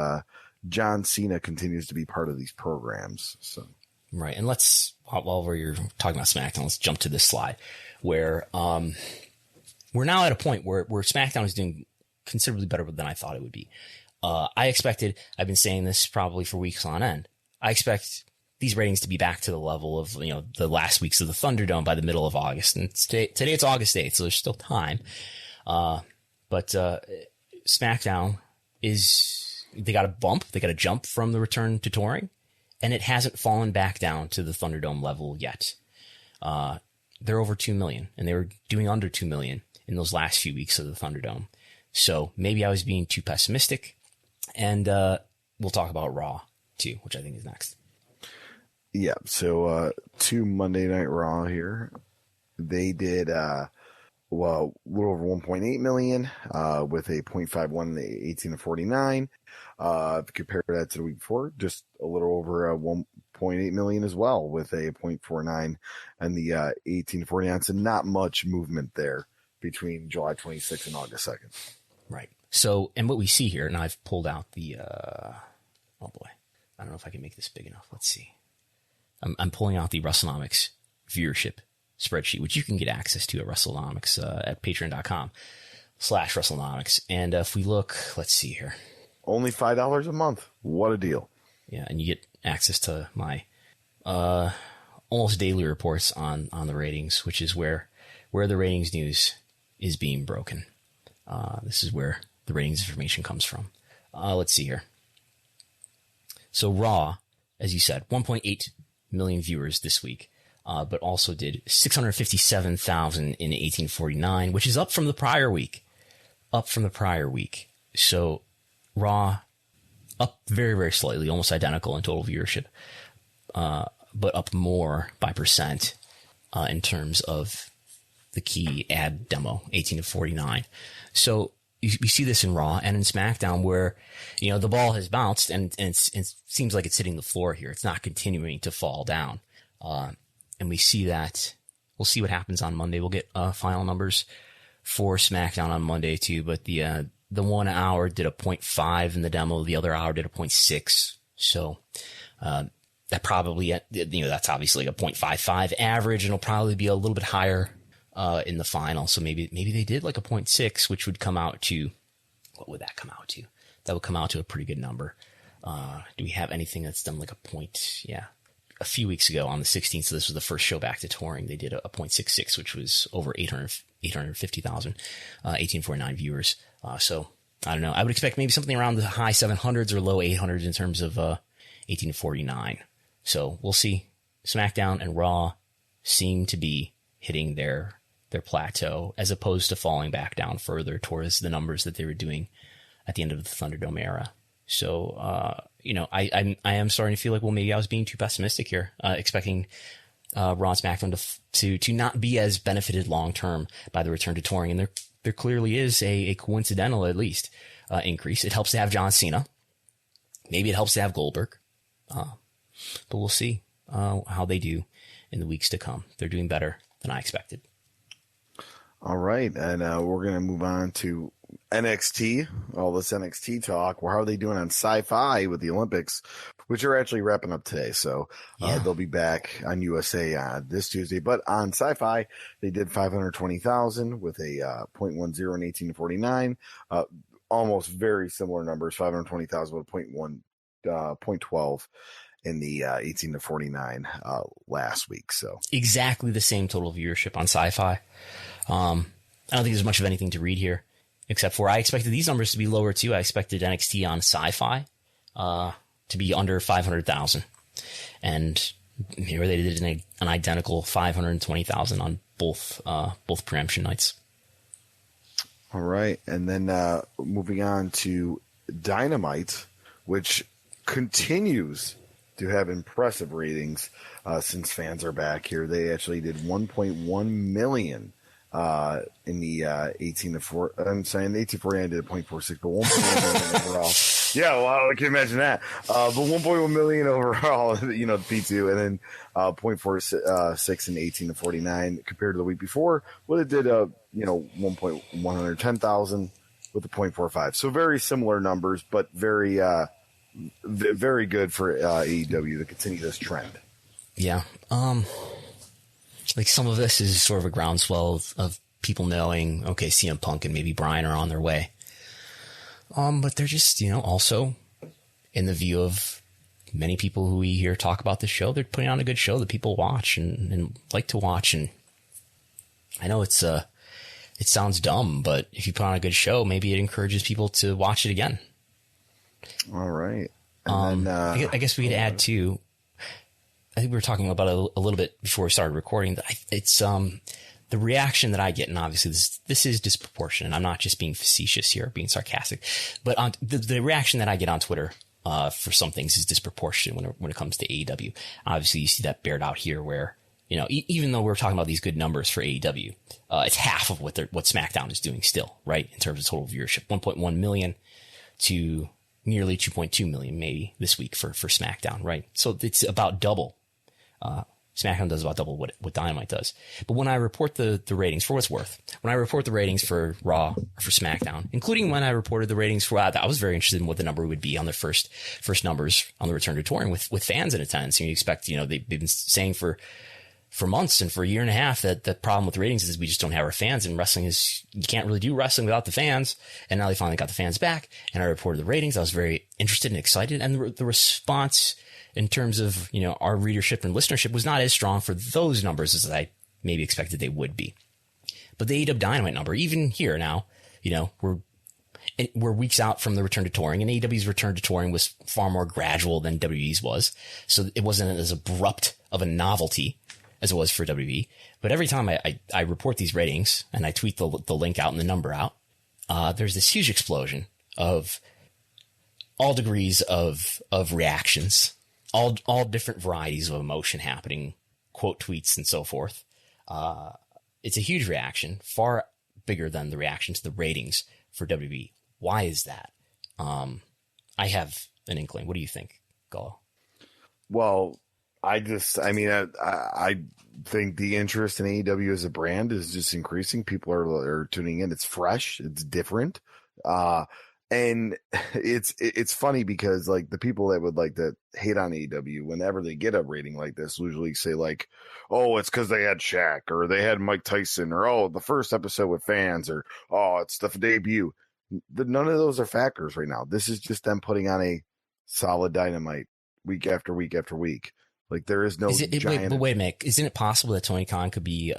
John Cena continues to be part of these programs. So right, and let's while we're talking about SmackDown, let's jump to this slide where we're now at a point where SmackDown is doing considerably better than I thought it would be. I expected, I've been saying this probably for weeks on end, I expect these ratings to be back to the level of, the last weeks of the Thunderdome by the middle of August. And today it's August 8th, so there's still time. But SmackDown they got a bump, they got a jump from the return to touring, and it hasn't fallen back down to the Thunderdome level yet. They're over 2 million, and they were doing under 2 million in those last few weeks of the Thunderdome. So maybe I was being too pessimistic. And we'll talk about Raw, too, which I think is next. Yeah, so 2 Monday Night Raw here. They did, a little over 1.8 million with a 0.51 in the 18 to 49. Compare that to the week before, just a little over 1.8 million as well with a 0.49 and the 18 to 49. So not much movement there between July 26th and August 2nd. Right. So, and what we see here, and I've pulled out the, oh boy, I don't know if I can make this big enough. Let's see. I'm pulling out the Wrestlenomics viewership spreadsheet, which you can get access to at Wrestlenomics at patreon.com/Wrestlenomics. And if we look, let's see here. Only $5 a month. What a deal. Yeah. And you get access to my, almost daily reports on the ratings, which is where the ratings news is being broken. This is where the ratings information comes from. Let's see here. So Raw, as you said, 1.8 million viewers this week, but also did 657,000 in 1849, which is up from the prior week. So Raw up very, very slightly, almost identical in total viewership, but up more by percent in terms of the key ad demo, 18 to 49. So you see this in Raw and in SmackDown where, the ball has bounced and it seems like it's hitting the floor here. It's not continuing to fall down. And we see that. We'll see what happens on Monday. We'll get final numbers for SmackDown on Monday too. But the 1 hour did a 0.5 in the demo. The other hour did a 0.6. So that probably, that's obviously a 0.55 average, and it'll probably be a little bit higher in the final. So maybe they did like a 0.6, which would come out to, what would that come out to? That would come out to a pretty good number. Do we have anything that's done like a point? Yeah. A few weeks ago on the 16th, so this was the first show back to touring, they did a 0.66, which was over 850,000, 1849 viewers. So I don't know. I would expect maybe something around the high 700s or low 800s in terms of 1849. So we'll see. SmackDown and Raw seem to be hitting their plateau as opposed to falling back down further towards the numbers that they were doing at the end of the Thunderdome era. So, I am starting to feel like, well, maybe I was being too pessimistic here, expecting Raw and SmackDown to not be as benefited long term by the return to touring. And there clearly is a coincidental, at least, increase. It helps to have John Cena. Maybe it helps to have Goldberg. But we'll see how they do in the weeks to come. They're doing better than I expected. All right, and we're going to move on to NXT, all this NXT talk. How are they doing on Sci-Fi with the Olympics, which are actually wrapping up today? So they'll be back on USA this Tuesday. But on Sci-Fi, they did 520,000 with a 0.10 in 18 to 49. Almost very similar numbers, 520,000 with a 0.12 in the 18 to 49 last week. So exactly the same total viewership on Sci-Fi. I don't think there's much of anything to read here, except for I expected these numbers to be lower too. I expected NXT on Sci-Fi to be under 500,000. And here they did an identical 520,000 on both preemption nights. All right. And then moving on to Dynamite, which continues to have impressive ratings since fans are back here. They actually did 1.1 million in the 18 to 4. I'm saying the 18 to 49 did 0.46, but 1.1 million overall. Yeah, well, I can imagine that. But 1.1 million overall, you know, P2, and then 0.46 in 18 to 49 compared to the week before. Well, it did, 1.110,000 with the 0.45. So very similar numbers, but very good for AEW to continue this trend. Yeah. Like some of this is sort of a groundswell of people knowing, okay, CM Punk and maybe Bryan are on their way. But they're just, also in the view of many people who we hear talk about the show, they're putting on a good show that people watch and like to watch. And I know it sounds dumb, but if you put on a good show, maybe it encourages people to watch it again. All right. And then, I guess we could add too, I think we were talking about it a little bit before we started recording. It's the reaction that I get, and obviously this is disproportionate. I'm not just being facetious here, being sarcastic, but on the reaction that I get on Twitter for some things is disproportionate when it comes to AEW. Obviously, you see that bared out here, where even though we're talking about these good numbers for AEW, it's half of what SmackDown is doing still, right? In terms of total viewership, 1.1 million to nearly 2.2 million maybe this week for SmackDown, right? So it's about double. SmackDown does about double what Dynamite does. But when I report the ratings, for what's worth, when I report the ratings for Raw or for SmackDown, including when I reported the ratings for, I was very interested in what the number would be on the first numbers on the return to touring with fans in attendance. And you expect, they've been saying for months and for a year and a half that the problem with ratings is we just don't have our fans, and wrestling you can't really do wrestling without the fans. And now they finally got the fans back, and I reported the ratings. I was very interested and excited. And the response in terms of, our readership and listenership was not as strong for those numbers as I maybe expected they would be. But the AEW Dynamite number, even here now, we're weeks out from the return to touring, and AEW's return to touring was far more gradual than WWE's was. So it wasn't as abrupt of a novelty as it was for WWE. But every time I report these ratings and I tweet the link out and the number out, there's this huge explosion of all degrees of reactions, all different varieties of emotion happening, quote tweets and so forth. It's a huge reaction, far bigger than the reaction to the ratings for WWE. Why is that? I have an inkling. What do you think, Gullo? Well, I think the interest in AEW as a brand is just increasing. People are tuning in. It's fresh. It's different. And it's funny because like the people that would like to hate on AEW, whenever they get a rating like this, usually say like, oh, it's because they had Shaq or they had Mike Tyson, or, oh, the first episode with fans, or, oh, it's the debut. None of those are factors right now. This is just them putting on a solid Dynamite week after week after week. Like there is no giant. Wait a minute. Isn't it possible that Tony Khan could be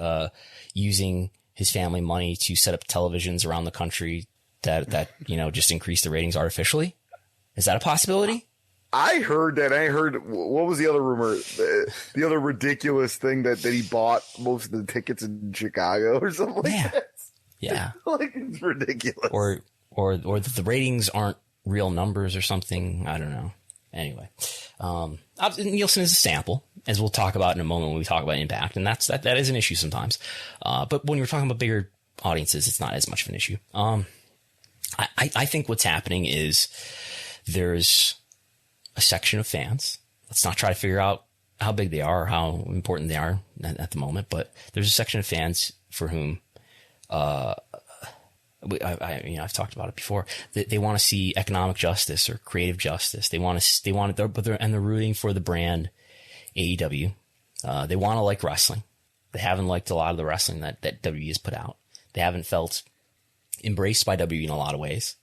using his family money to set up televisions around the country that just increase the ratings artificially? Is that a possibility? I heard that. What was the other rumor? The other ridiculous thing that he bought most of the tickets in Chicago or something like that. Yeah. Like it's ridiculous. Or the ratings aren't real numbers or something. I don't know. Anyway, Nielsen is a sample, as we'll talk about in a moment when we talk about Impact, and that is an issue sometimes. But when you're talking about bigger audiences, it's not as much of an issue. I think what's happening is there's a section of fans. Let's not try to figure out how big they are or how important they are at the moment, but there's a section of fans for whom, I've talked about it before. They want to see economic justice or creative justice. They're rooting for the brand AEW. They want to like wrestling. They haven't liked a lot of the wrestling that WWE has put out. They haven't felt embraced by WWE in a lot of ways,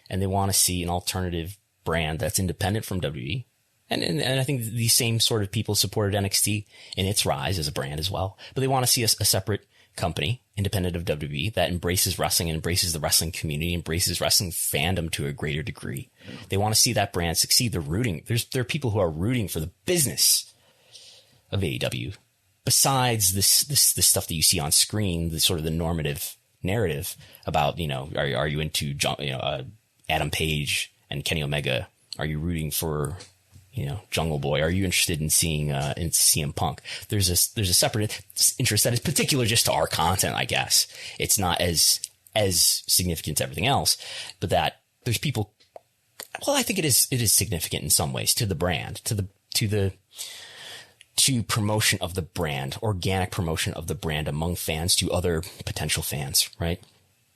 and they want to see an alternative brand that's independent from WWE. And I think these same sort of people supported NXT in its rise as a brand as well, but they want to see a separate company independent of WWE, that embraces wrestling and embraces the wrestling community, embraces wrestling fandom to a greater degree. They want to see that brand succeed. They're rooting. There are people who are rooting for the business of AEW. Besides this stuff that you see on screen, the sort of the normative narrative about, are you into, Adam Page and Kenny Omega? Are you rooting for, Jungle Boy? Are you interested in seeing in CM Punk? There's a separate interest that is particular just to our content, I guess. It's not as significant to everything else, but that there's people. Well, I think it is significant in some ways to the brand, to promotion of the brand, organic promotion of the brand among fans to other potential fans, right?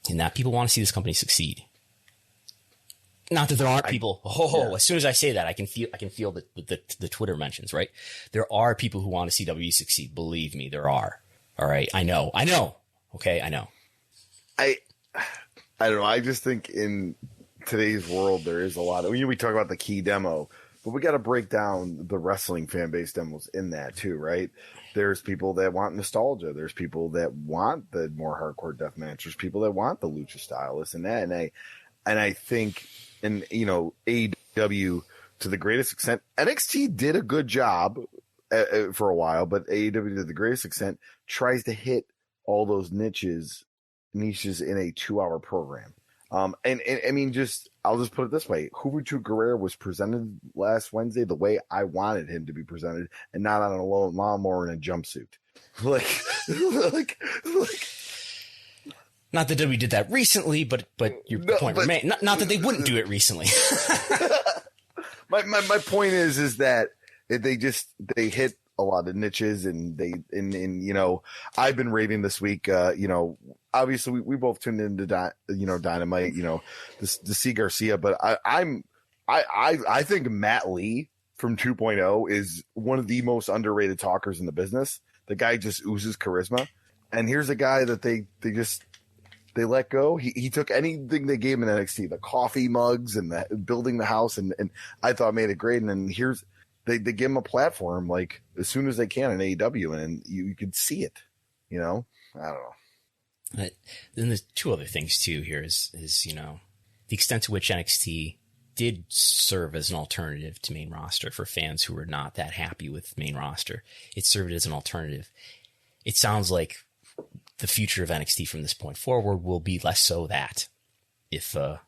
And that people want to see this company succeed. Not that there aren't people. As soon as I say that, I can feel the Twitter mentions, right? There are people who want to see WWE succeed. Believe me, there are. All right, I know. Okay, I know. I don't know. I just think in today's world there is a lot of. We talk about the key demo, but we got to break down the wrestling fan base demos in that too, right? There's people that want nostalgia. There's people that want the more hardcore deathmatch. There's people that want the lucha style, this and that, and I think. And, AEW, to the greatest extent, NXT did a good job for a while, but AEW, to the greatest extent, tries to hit all those niches in a 2-hour program. And I mean, I'll just put it this way. Juventud Guerrero was presented last Wednesday the way I wanted him to be presented, and not on a lawnmower in a jumpsuit. Like, Not that WWE did that recently, but your point remains. Not that they wouldn't do it recently. my point is that they hit a lot of niches, and I've been raving this week. Obviously we both tuned into Dynamite, to see Garcia, but I think Matt Lee from 2.0 is one of the most underrated talkers in the business. The guy just oozes charisma, and here's a guy that they let go. He took anything they gave him in NXT, the coffee mugs and the building the house, and I thought made it great. And then they give him a platform like as soon as they can in AEW, and you could see it. I don't know. Then there's two other things too. Here is the extent to which NXT did serve as an alternative to main roster for fans who were not that happy with main roster. It served as an alternative. It sounds like the future of NXT from this point forward will be less so that if the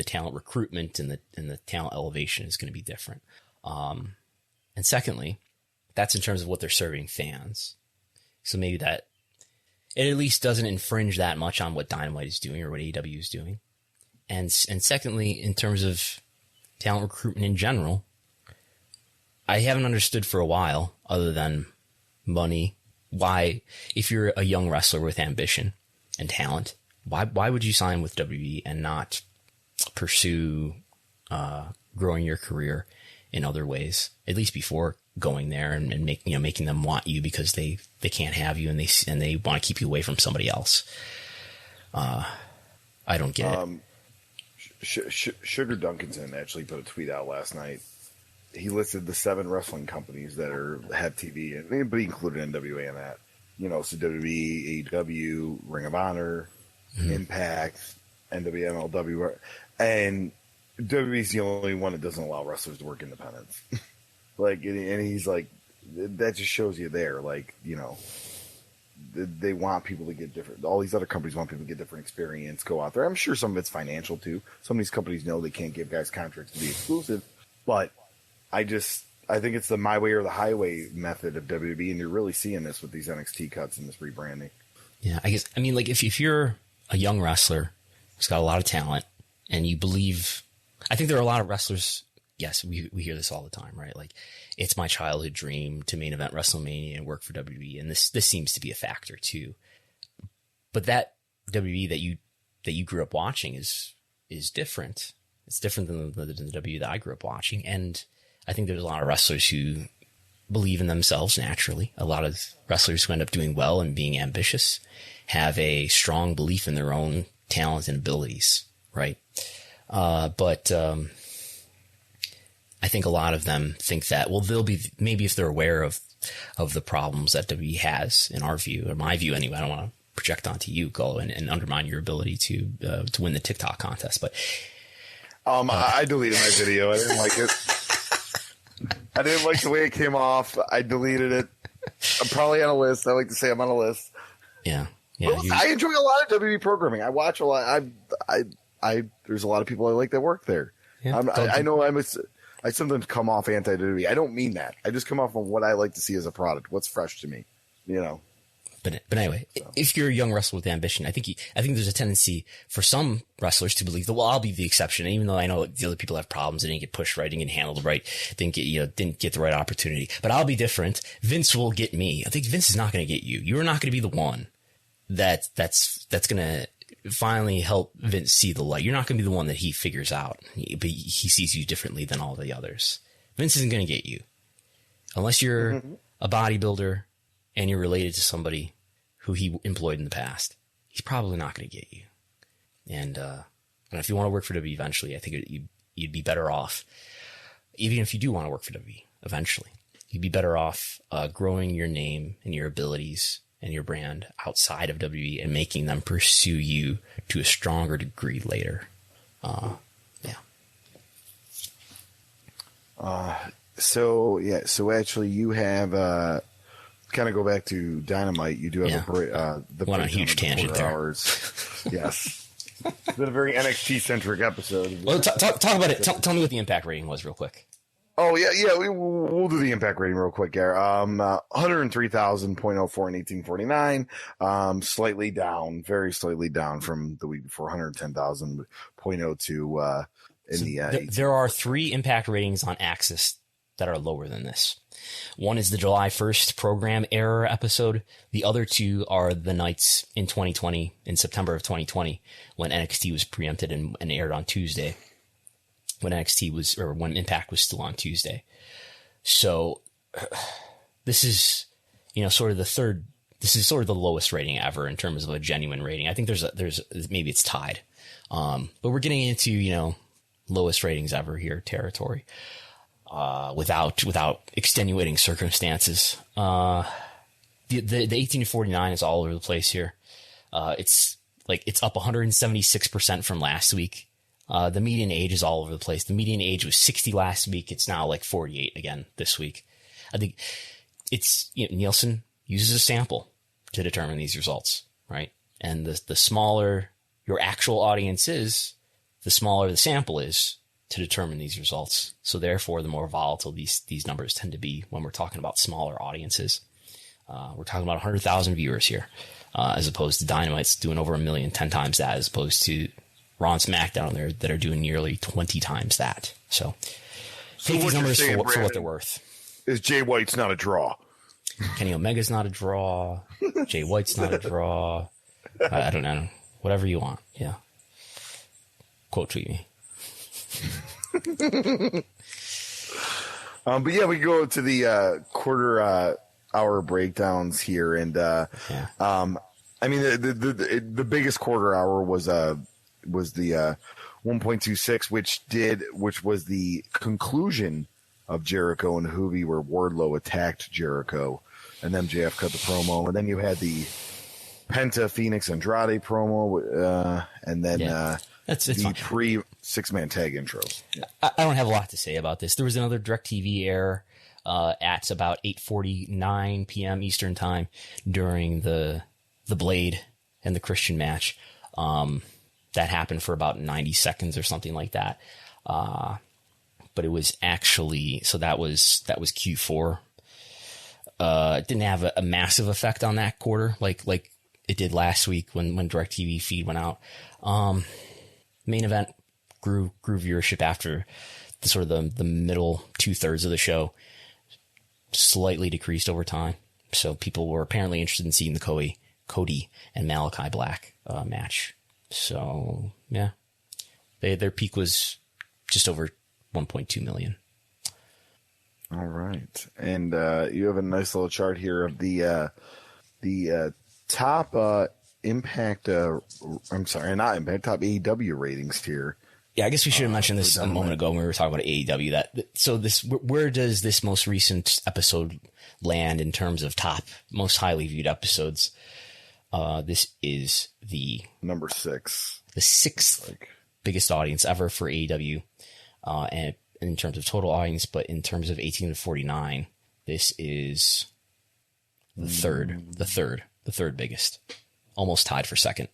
talent recruitment and the talent elevation is going to be different. And secondly, that's in terms of what they're serving fans. So maybe that it at least doesn't infringe that much on what Dynamite is doing or what AEW is doing. And secondly, in terms of talent recruitment in general, I haven't understood for a while, other than money, why, if you're a young wrestler with ambition and talent, why would you sign with WWE and not pursue growing your career in other ways, at least before going there and making them want you because they can't have you and they want to keep you away from somebody else. I don't get it. Sugar Duncanson actually put a tweet out last night. He listed the 7 wrestling companies that have TV, and anybody included NWA in that. So WWE, AEW, Ring of Honor, Impact, NWMLW, and WWE's the only one that doesn't allow wrestlers to work independence. And he's like, that just shows you there. They want people to get different. All these other companies want people to get different experience, go out there. I'm sure some of it's financial too. Some of these companies know they can't give guys contracts to be exclusive, but I think it's the my way or the highway method of WWE, and you're really seeing this with these NXT cuts and this rebranding. Yeah, if you're a young wrestler who's got a lot of talent, and you believe, I think there are a lot of wrestlers. Yes, we hear this all the time, right? Like, it's my childhood dream to main event WrestleMania and work for WWE, and this seems to be a factor too. But that WWE that you grew up watching is different. It's different than the WWE that I grew up watching, and I think there's a lot of wrestlers who believe in themselves naturally. A lot of wrestlers who end up doing well and being ambitious have a strong belief in their own talent and abilities, right? But I think a lot of them think that, well, they'll be, maybe if they're aware of the problems that WWE has, in our view, or my view anyway, I don't want to project onto you, go and undermine your ability to win the TikTok contest. But I deleted my video. I didn't like it. I didn't like the way it came off. I deleted it. I'm probably on a list. I like to say I'm on a list. Yeah. Well, I enjoy a lot of WWE programming. I watch a lot. There's a lot of people I like that work there. Yeah, I sometimes come off anti-WWE. I don't mean that. I just come off on what I like to see as a product, what's fresh to me, you know. But anyway, if you're a young wrestler with ambition, I think there's a tendency for some wrestlers to believe that, well, I'll be the exception. And even though I know the other people have problems, they didn't get pushed right, didn't get handled right, didn't get the right opportunity, but I'll be different. Vince will get me. I think Vince is not going to get you. You're not going to be the one that's going to finally help Vince see the light. You're not going to be the one that he figures out, but he sees you differently than all the others. Vince isn't going to get you unless you're a bodybuilder and you're related to somebody who he employed in the past. He's probably not going to get you. And if you want to work for WWE eventually, I think you'd be better off, even if you do want to work for WWE eventually, you'd be better off growing your name and your abilities and your brand outside of WWE and making them pursue you to a stronger degree later. So actually you have kind of go back to Dynamite. You do have went on a huge tangent there. Hours. Yes. It's been a very NXT centric episode. Well, talk about it. Tell me what the Impact rating was real quick. Oh yeah. We'll do the Impact rating real quick, Gary. 103,000.04 in 1849. Slightly down, very slightly down from the week before. 110,000.02 in the. There are 3 Impact ratings on Axis that are lower than this. One is the July 1st program error episode. The other 2 are the nights in 2020, in September of 2020, when NXT was preempted and aired on Tuesday. When when Impact was still on Tuesday. So this is, sort of this is sort of the lowest rating ever in terms of a genuine rating. I think there's maybe it's tied. But we're getting into, lowest ratings ever here territory, without extenuating circumstances. The 1849 is all over the place here. It's up 176% from last week. The median age is all over the place. The median age was 60 last week. It's now 48 again this week. I think it's, Nielsen uses a sample to determine these results, right? And the smaller your actual audience is, the smaller the sample is to determine these results. So therefore, the more volatile these numbers tend to be when we're talking about smaller audiences. We're talking about 100,000 viewers here, as opposed to Dynamite's doing over 1 million, 10 times that, as opposed to Raw and Smackdown there that are doing nearly 20 times that. So take these numbers for what they're worth. Is Jay White's not a draw? Kenny Omega's not a draw. Jay White's not a draw. I don't know. Whatever you want. Yeah. Quote tweet me. But yeah, we go to the quarter hour breakdowns here, and I mean the biggest quarter hour was the 1.26, which was the conclusion of Jericho and Wwe, where Wardlow attacked Jericho, and MJF cut the promo, and then you had the Penta Phoenix Andrade promo, and then it's the fine. pre 6-man tag intro. I don't have a lot to say about this. There was another DirecTV error at about 8:49 p.m. Eastern time during the Blade and the Christian match. That happened for about 90 seconds or something like that. But it was actually, so that was Q4. It didn't have a massive effect on that quarter, like it did last week when DirecTV feed went out. Main event grew viewership after the middle 2/3 of the show slightly decreased over time. So people were apparently interested in seeing the Cody and Malachi Black match. So yeah, their peak was just over 1.2 million. All right, and you have a nice little chart here of the top Impact. I'm sorry, not Impact. Top AEW ratings here. Yeah, I guess we should have mentioned this a moment ago when we were talking about AEW. Where does this most recent episode land in terms of top, most highly viewed episodes? This is the number 6, the 6th biggest audience ever for AEW, and in terms of total audience, but in terms of 18 to 49, this is the third biggest, almost tied for second.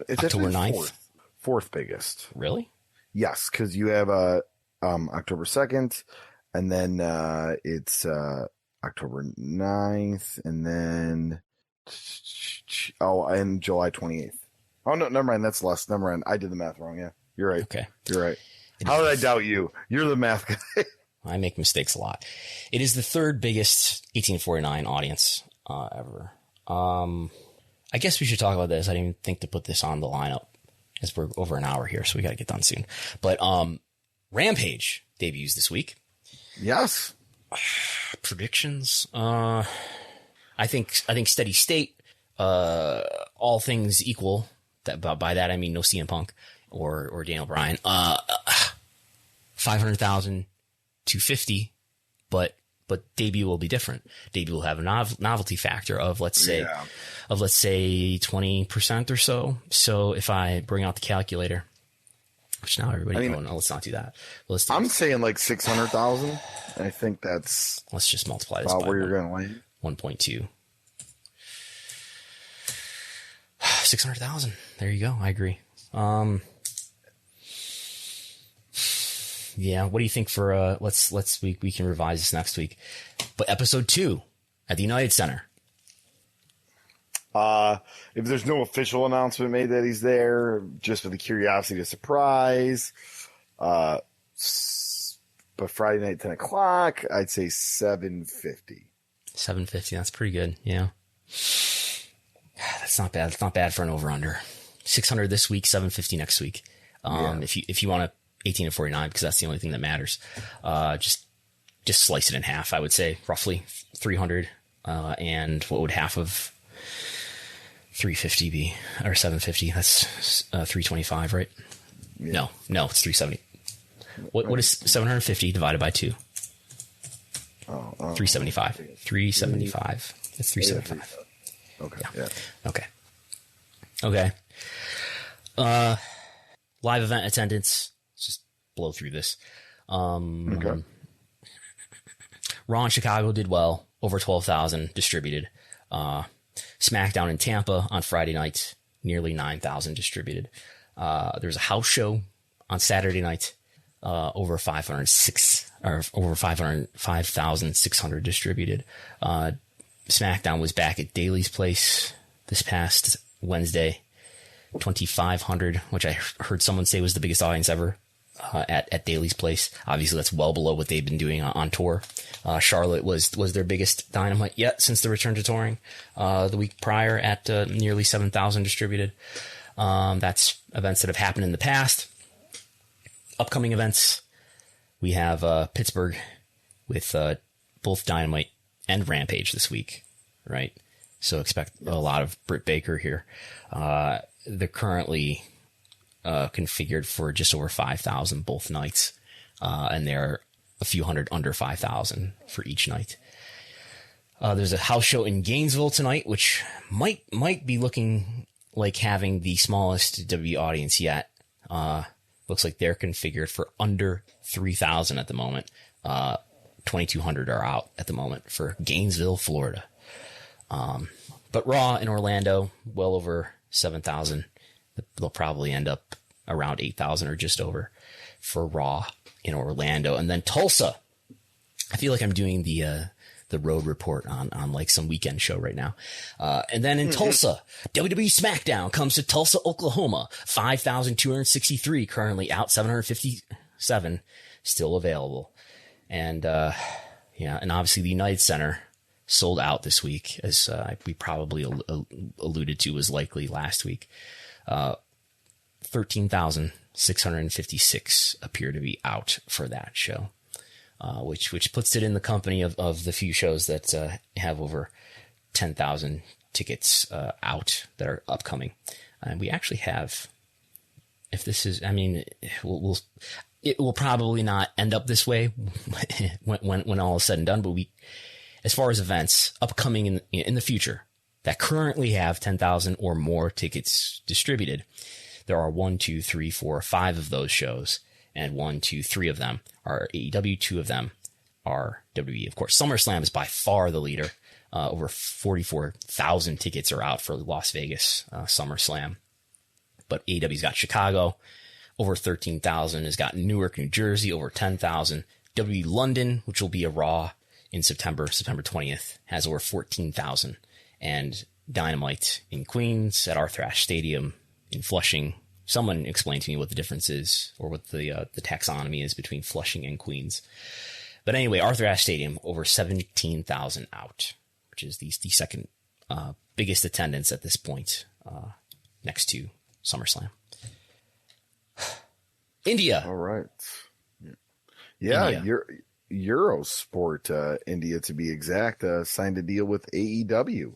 It's October 9th, fourth biggest. Really? Yes, because you have October 2nd, and then it's October 9th, and then and July 28th. Oh no, never mind. That's less. Never mind. I did the math wrong. Yeah, you're right. Okay, you're right. How did I doubt you? You're the math guy. I make mistakes a lot. It is the third biggest 1849 audience ever. I guess we should talk about this. I didn't even think to put this on the lineup, as we're over an hour here, so we got to get done soon. But Rampage debuts this week. Yes. Predictions. I think steady state. All things equal. By that I mean no CM Punk or Daniel Bryan. 500,000 to 50, but debut will be different. Debut will have a novelty factor of let's say 20% or so. So if I bring out the calculator, which now everybody going, let's not do that. I'm saying like 600,000. I think that's. Let's just multiply this by where you're going to land. 1.2. 600,000. There you go. I agree. Yeah. What do you think for, we can revise this next week, but episode 2 at the United Center. If there's no official announcement made that he's there, just for the curiosity to surprise, but Friday night, 10 o'clock, I'd say 750. 750. That's pretty good. Yeah. That's not bad. It's not bad for an over-under. 600 this week, 750 next week. If you want to 18 to 49, because that's the only thing that matters. Just slice it in half, I would say, roughly 300. And what would half of 350 be, or 750? That's 325, right? Yeah. No, it's 370. What is 750 divided by 2? 375. 375. It's 375. Okay. Yeah. Okay. Live event attendance. Let's just blow through this. Okay. Raw in Chicago did well. Over 12,000 distributed. SmackDown in Tampa on Friday night, nearly 9,000 distributed. There's a house show on Saturday night, over 5,600 distributed. SmackDown was back at Daly's Place this past Wednesday, 2,500, which I heard someone say was the biggest audience ever at Daly's Place. Obviously, that's well below what they've been doing on tour. Charlotte was their biggest Dynamite yet since the return to touring the week prior at nearly 7,000 distributed. That's events that have happened in the past. Upcoming events, we have Pittsburgh with both Dynamite and Rampage this week, right? So expect a lot of Britt Baker here. They're currently configured for just over 5,000 both nights, and they're a few hundred under 5,000 for each night. There's a house show in Gainesville tonight, which might be looking like having the smallest WWE audience yet. Looks like they're configured for under 3,000 at the moment. 2,200 are out at the moment for Gainesville, Florida. But Raw in Orlando, well over 7,000. They'll probably end up around 8,000 or just over for Raw in Orlando. And then Tulsa. I feel like I'm doing the road report on like some weekend show right now. And then in Tulsa, WWE SmackDown comes to Tulsa, Oklahoma. 5,263 currently out, 757 still available. And, and obviously the United Center sold out this week, as we probably alluded to was likely last week. 13,656 appear to be out for that show, which puts it in the company of the few shows that have over 10,000 tickets out that are upcoming. And we actually have, if this is, I mean, it will probably not end up this way when all is said and done, but As far as events upcoming in the future that currently have 10,000 or more tickets distributed, there are 1, 2, 3, 4, 5 of those shows, and 1, 2, 3 of them are AEW, 2 of them are WWE. Of course, SummerSlam is by far the leader. Over 44,000 tickets are out for Las Vegas SummerSlam. But AEW's got Chicago, over 13,000, has got Newark, New Jersey, over 10,000. WWE London, which will be a Raw in September 20th, has over 14,000. And Dynamite in Queens at Arthur Ashe Stadium in Flushing. Someone explained to me what the difference is, or what the taxonomy is between Flushing and Queens. But anyway, Arthur Ashe Stadium, over 17,000 out, which is the second biggest attendance at this point, next to SummerSlam. India. All right. Yeah, India. Eurosport, India to be exact, signed a deal with AEW.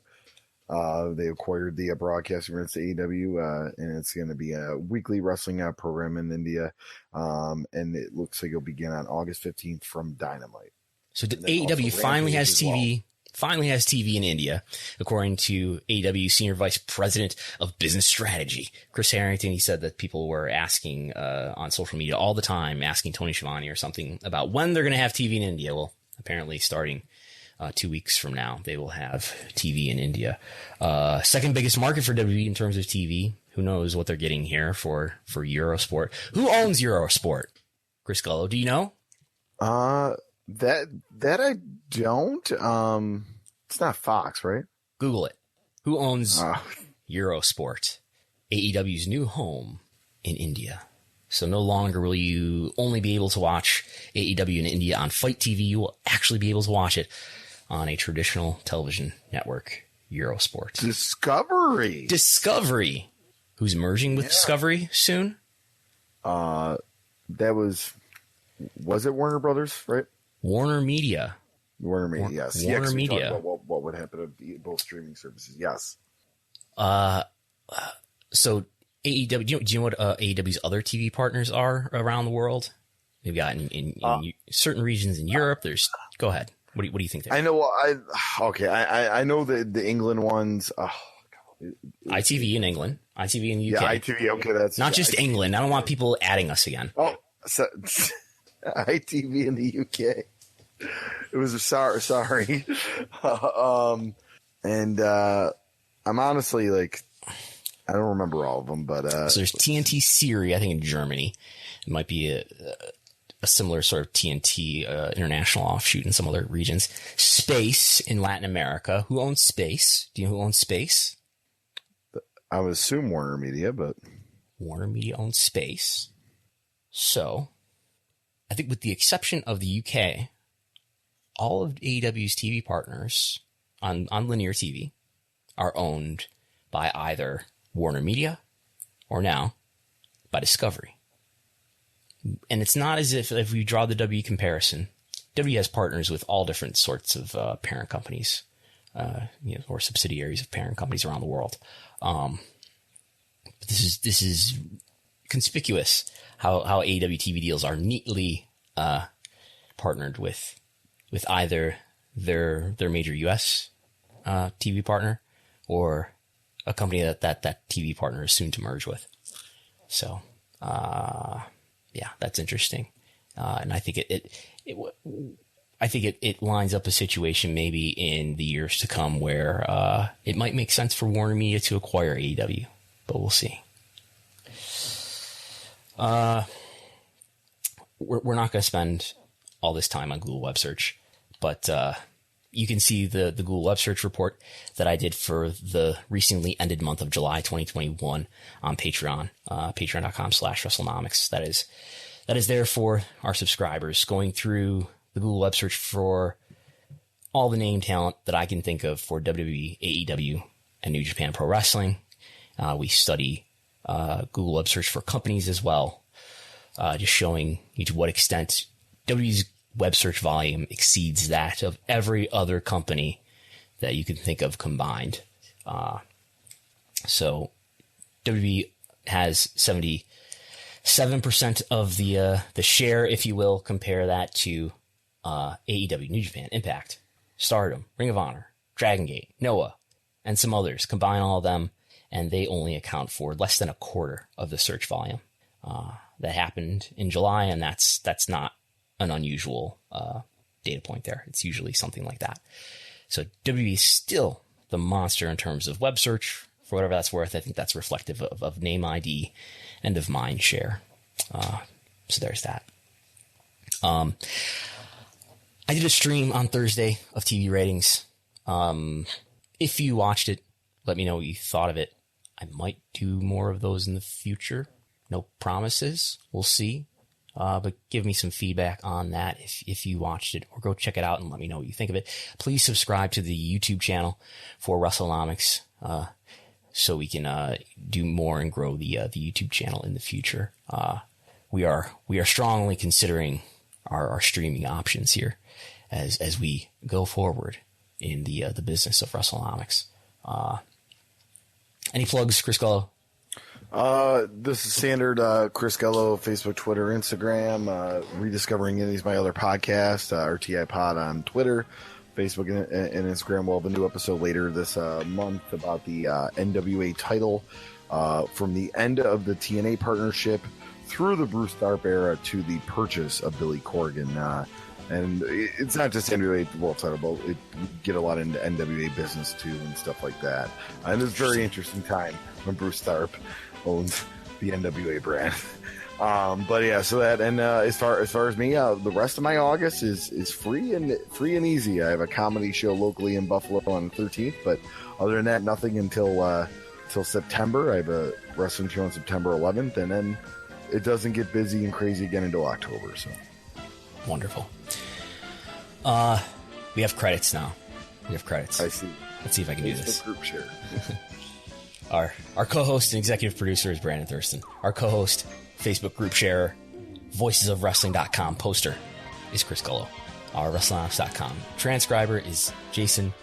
They acquired the broadcasting rights to AEW, and it's going to be a weekly wrestling program in India. And it looks like it'll begin on August 15th from Dynamite. So AEW finally has TV. Finally has TV in India, according to AEW Senior Vice President of Business Strategy, Chris Harrington. He said that people were asking on social media all the time, asking Tony Schiavone or something about when they're going to have TV in India. Well, apparently starting 2 weeks from now, they will have TV in India. Second biggest market for WWE in terms of TV. Who knows what they're getting here for Eurosport? Who owns Eurosport? Chris Gullo, do you know? That I don't. It's not Fox, right? Google it. Who owns Eurosport? AEW's new home in India. So no longer will you only be able to watch AEW in India on Fight TV. You will actually be able to watch it on a traditional television network, Eurosport. Discovery. Who's merging with Discovery soon? That was it Warner Brothers, right? Warner Media, yes. Warner Media. What would happen to both streaming services? Yes. So AEW, do you know what AEW's other TV partners are around the world? They've got in certain regions in Europe. Go ahead. What do you think there? I know. I know the England ones. ITV in England, ITV in the UK. Yeah, ITV. Okay, that's not just England. I don't want people adding us again. Oh, so, ITV in the UK. It was sorry. And I'm honestly like, I don't remember all of them, but so there's TNT Series, I think in Germany. It might be a similar sort of TNT international offshoot in some other regions. Space in Latin America. Who owns Space? Do you know who owns Space? I would assume Warner Media, but Warner Media owns Space. So I think with the exception of the UK, all of AEW's TV partners on linear TV are owned by either Warner Media or now by Discovery. And it's not as if we draw the W comparison, W has partners with all different sorts of parent companies, or subsidiaries of parent companies around the world. But this is conspicuous how AEW TV deals are neatly partnered with either their major US TV partner or a company that TV partner is soon to merge with. So yeah, that's interesting, and I think it lines up a situation maybe in the years to come where it might make sense for Warner Media to acquire AEW, but we'll see. We're not going to spend all this time on Google Web Search, but you can see the Google Web Search report that I did for the recently ended month of July 2021 on Patreon, patreon.com/Wrestlenomics. That is there for our subscribers, going through the Google Web Search for all the name talent that I can think of for WWE, AEW, and New Japan Pro Wrestling. We study Google Web Search for companies as well, just showing you to what extent WWE's web search volume exceeds that of every other company that you can think of combined. So WWE has 77% of the share, if you will. Compare that to AEW, New Japan, Impact, Stardom, Ring of Honor, Dragon Gate, Noah, and some others. Combine all of them, and they only account for less than a quarter of the search volume. That happened in July, and that's not an unusual data point there. It's usually something like that. So WWE is still the monster in terms of web search. For whatever that's worth, I think that's reflective of name ID and of mind share. So there's that. I did a stream on Thursday of TV ratings. If you watched it, let me know what you thought of it. I might do more of those in the future. No promises. We'll see. But give me some feedback on that if you watched it, or go check it out and let me know what you think of it. Please subscribe to the YouTube channel for Wrestlenomics, so we can do more and grow the YouTube channel in the future. We are strongly considering our streaming options here as we go forward in the business of Wrestlenomics. Any plugs, Chris Gullo? This is standard Chris Gullo, Facebook, Twitter, Instagram. Rediscovering any of my other podcasts, RTI Pod on Twitter, Facebook, and Instagram. We'll have a new episode later this month about the NWA title from the end of the TNA partnership through the Bruce Tharpe era to the purchase of Billy Corgan. And it's not just NWA World Title, but we get a lot into NWA business too and stuff like that. And it's a very interesting time when Bruce Tharpe owns the NWA brand. But yeah, so that, and as far as me, the rest of my August is free and easy. I have a comedy show locally in Buffalo on the 13th, but other than that, nothing until September. I have a wrestling show on September 11th, and then it doesn't get busy and crazy again until October. So wonderful. We have credits now. I see. Let's see if I can do this. Group share. Our co-host and executive producer is Brandon Thurston. Our co-host, Facebook group sharer, voicesofwrestling.com poster is Chris Gullo. Our Wrestlenomics.com transcriber is Jason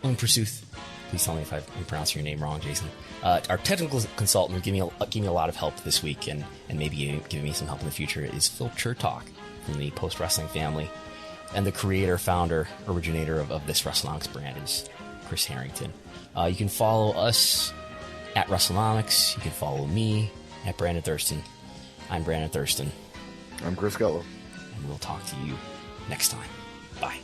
Unpersuth. Please tell me if I'm pronouncing your name wrong, Jason. Our technical consultant who gave me a lot of help this week and maybe giving me some help in the future is Phil Chertok from the Post Wrestling family. And the creator, founder, originator of this Wrestlenomics brand is Chris Harrington. You can follow us at Wrestlenomics. You can follow me at Brandon Thurston. I'm Brandon Thurston. I'm Chris Gullo. And we'll talk to you next time. Bye.